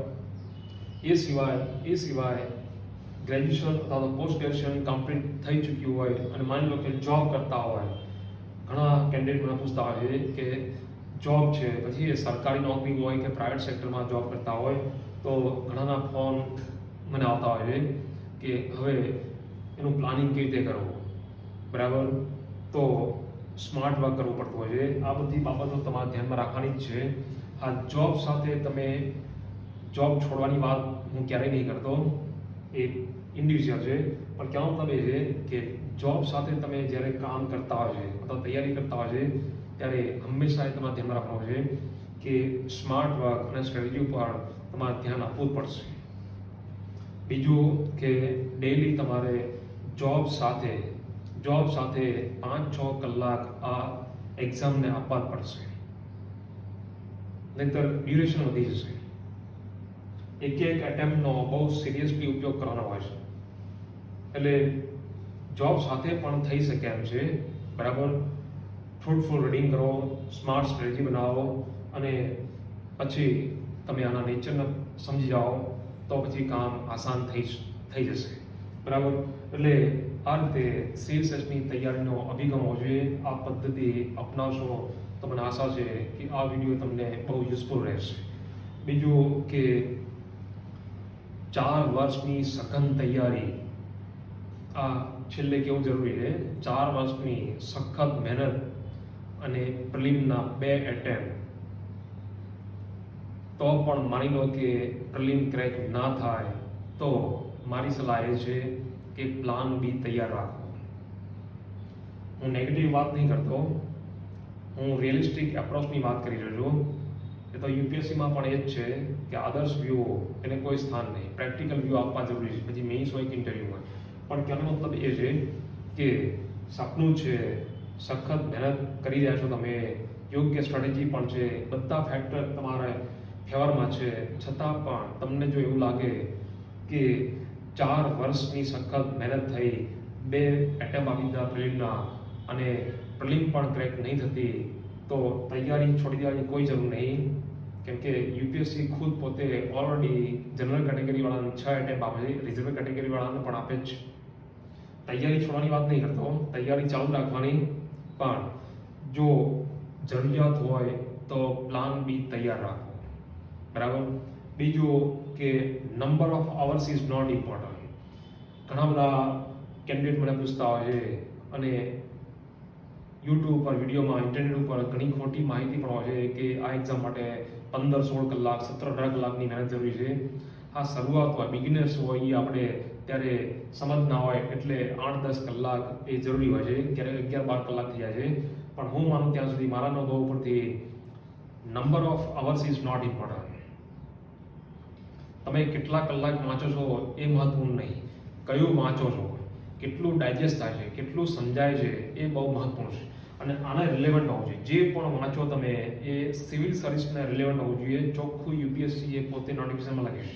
એ સિવાય ગ્રેજ્યુએશન અથવા પોસ્ટ ગ્રેજ્યુએશન કમ્પ્લીટ થઈ ચૂક્યું હોય અને માની લો કે જોબ કરતા હોય, ઘણા કેન્ડિડેટ મને પૂછતા હોય છે કે જોબ છે, પછી એ સરકારી નોકરી હોય કે પ્રાઇવેટ સેક્ટરમાં જોબ કરતા હોય તો ઘણાના ફોન મને આવતા હોય છે કે હવે એનું પ્લાનિંગ કેવી રીતે કરવું. બરાબર. તો સ્માર્ટ વર્ક કરવું પડતું હોય છે. આ બધી બાબતો તમારે ધ્યાનમાં રાખવાની જ છે. હા, જોબ સાથે તમે જોબ છોડવાની વાત હું ક્યારેય નહીં કરતો, એ ઇન્ડિવિજ્યુઅલ છે. પણ કહેવાનો મતલબ એ છે કે જોબ સાથે તમે જ્યારે કામ કરતા હોય છે અથવા તૈયારી કરતા હોય છે ત્યારે હંમેશા એ તમારે ધ્યાનમાં રાખવાનું છે કે સ્માર્ટ વર્ક અને સ્ટ્રેટેજી ઉપર તમારે ધ્યાન આપવું જ પડશે. બીજું કે ડેઈલી તમારે જોબ સાથે 5-6 કલાક આ એક્ઝામને આપવા જ પડશે, નહીંતર ડ્યુરેશન વધી જશે. એક એટેમ્પનો બહુ સિરિયસલી ઉપયોગ કરવાનો હોય છે. એટલે જોબ સાથે પણ થઈ શકે એમ છે, બરાબર. ફ્રૂટફુલ રીડિંગ કરો, સ્માર્ટ સ્ટ્રેટેજી બનાવો અને પછી તમે આના નેચરને સમજી જાઓ તો પછી કામ આસાન થઈ જશે, બરાબર. એટલે આ રીતે સેલ્સ ટેસ્ટની તૈયારીનો અભિગમ હોવો જોઈએ. આ પદ્ધતિ અપનાવશો તો મને આશા છે કે આ વિડીયો તમને બહુ યુઝફુલ રહેશે. બીજું કે 4 વર્ષની સઘન તૈયારી આ છેલ્લે કેવું જરૂરી છે. 4 વર્ષની સખત મહેનત અને પ્રિલિમના 2 એટેમ્પ તો પણ માની લો કે પ્રિલિમ ક્રેક ના થાય તો મારી સલાહ એ છે કે પ્લાન બી તૈયાર રાખો. હું નેગેટિવ વાત નહીં કરતો, હું રિયલિસ્ટિક એપ્રોચની વાત કરી રહ્યો છું. એ તો યુપીએસસીમાં પણ એ જ છે કે આદર્શ વ્યૂ એને કોઈ સ્થાન નહીં, પ્રેક્ટિકલ વ્યૂ આપવા જરૂરી છે, પછી મેઇન્સ હોય કે ઇન્ટરવ્યૂ હોય. પણ કહેવાનો મતલબ એ છે કે સપનું છે, સખત મહેનત કરી રહ્યા છો તમે, યોગ્ય સ્ટ્રેટેજી પણ છે, બધા ફેક્ટર તમારા ફેવરમાં છે, છતાં પણ તમને જો એવું લાગે કે 4 વર્ષની સખત મહેનત થઈ, 2 એટેમ્પ આપી દીધા પ્રિલિમના અને પ્રિલિમ પણ ક્રેક નહીં થતી, તો તૈયારી છોડી દેવાની કોઈ જરૂર નહીં. કેમ કે યુપીએસસી ખુદ પોતે ઓલરેડી જનરલ કેટેગરીવાળાને 6 એટેમ્પ આપે છે, રિઝર્વ કેટેગરીવાળાને પણ આપે જ. તૈયારી છોડવાની વાત નહીં કરતો, તૈયારી ચાલુ રાખવાની, પણ જો જરૂરિયાત હોય તો પ્લાન બી તૈયાર રાખો, બરાબર. બીજું કે number of hours is not important. ઘણા બધા કેન્ડિડેટ મને પૂછતા હોય છે અને યુટ્યુબ પર વિડીયોમાં, ઇન્ટરનેટ ઉપર ઘણી ખોટી માહિતી પણ હોય છે કે આ એક્ઝામ માટે 15-16 કલાક, 17-18 કલાકની મહેનત જરૂરી છે. હા, શરૂઆત હોય, બિગિનર્સ હોય, એ આપણે ત્યારે સમજ ના હોય એટલે 8-10 કલાક એ જરૂરી હોય છે, ક્યારેક 11-12 કલાક થઈ જાય છે. પણ હું માનું ત્યાં સુધી મારા અનુભવ ઉપરથી number of hours is not important. તમે કેટલા કલાક વાંચો છો એ મહત્વનું નહીં, કયું વાંચો છો, કેટલું ડાયજેસ્ટ થાય છે, કેટલું સમજાય છે, એ બહુ મહત્વનું છે. અને આને રિલેવન્ટ હોવું જોઈએ. જે પણ વાંચો તમે એ સિવિલ સર્વિસને રિલેવન્ટ હોવું જોઈએ. ચોખ્ખું યુપીએસસી એ પોતે નોટિફિકેશનમાં લખીશ.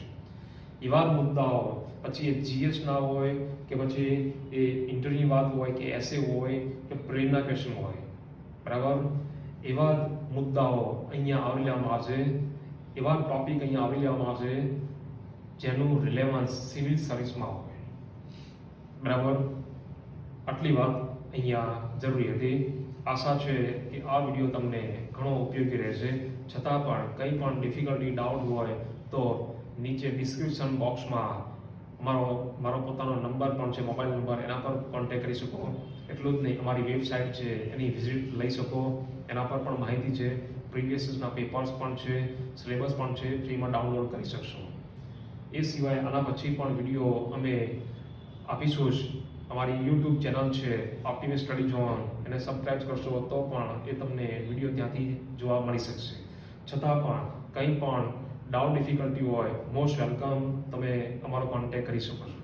એવા મુદ્દાઓ, પછી એ જીએસના હોય કે પછી એ ઇન્ટરવ્યૂની વાત હોય કે એસે હોય કે પ્રિલિમના ક્વેશ્ચન હોય, બરાબર. એવા મુદ્દાઓ અહીંયા આવરી લેવામાં આવશે, એવા ટોપિક અહીંયા આવરી લેવામાં આવશે જેનું રિલેવન્સ સિવિલ સર્વિસમાં હોય, બરાબર. આટલી વાત અહીંયા જરૂરી હતી. આશા છે કે આ વિડીયો તમને ઘણો ઉપયોગી રહેશે. છતાં પણ કંઈ પણ ડિફિકલ્ટી, ડાઉટ હોય તો નીચે ડિસ્ક્રિપ્શન બોક્સમાં મારો પોતાનો નંબર પણ છે, મોબાઈલ નંબર, એના પર કોન્ટેક્ટ કરી શકો. એટલું જ નહીં, અમારી વેબસાઇટ છે એની વિઝિટ લઈ શકો, એના પર પણ માહિતી છે, પ્રીવિયસના પેપર્સ પણ છે, સિલેબસ પણ છે, ફ્રીમાં ડાઉનલોડ કરી શકશો. એ સિવાય આના પછી પણ વિડીયો અમે આપીશું જ. અમારી યુટ્યુબ ચેનલ છે ઓપ્ટિમિસ્ટ સ્ટડી ઝોન, એને સબસ્ક્રાઇબ કરશો તો પણ એ તમને વિડીયો ત્યાંથી જોવા મળી શકશે. છતાં પણ કંઈ પણ ડાઉટ, ડિફિકલ્ટી હોય, મોસ્ટ વેલકમ, તમે અમારો કોન્ટેક્ટ કરી શકો છો.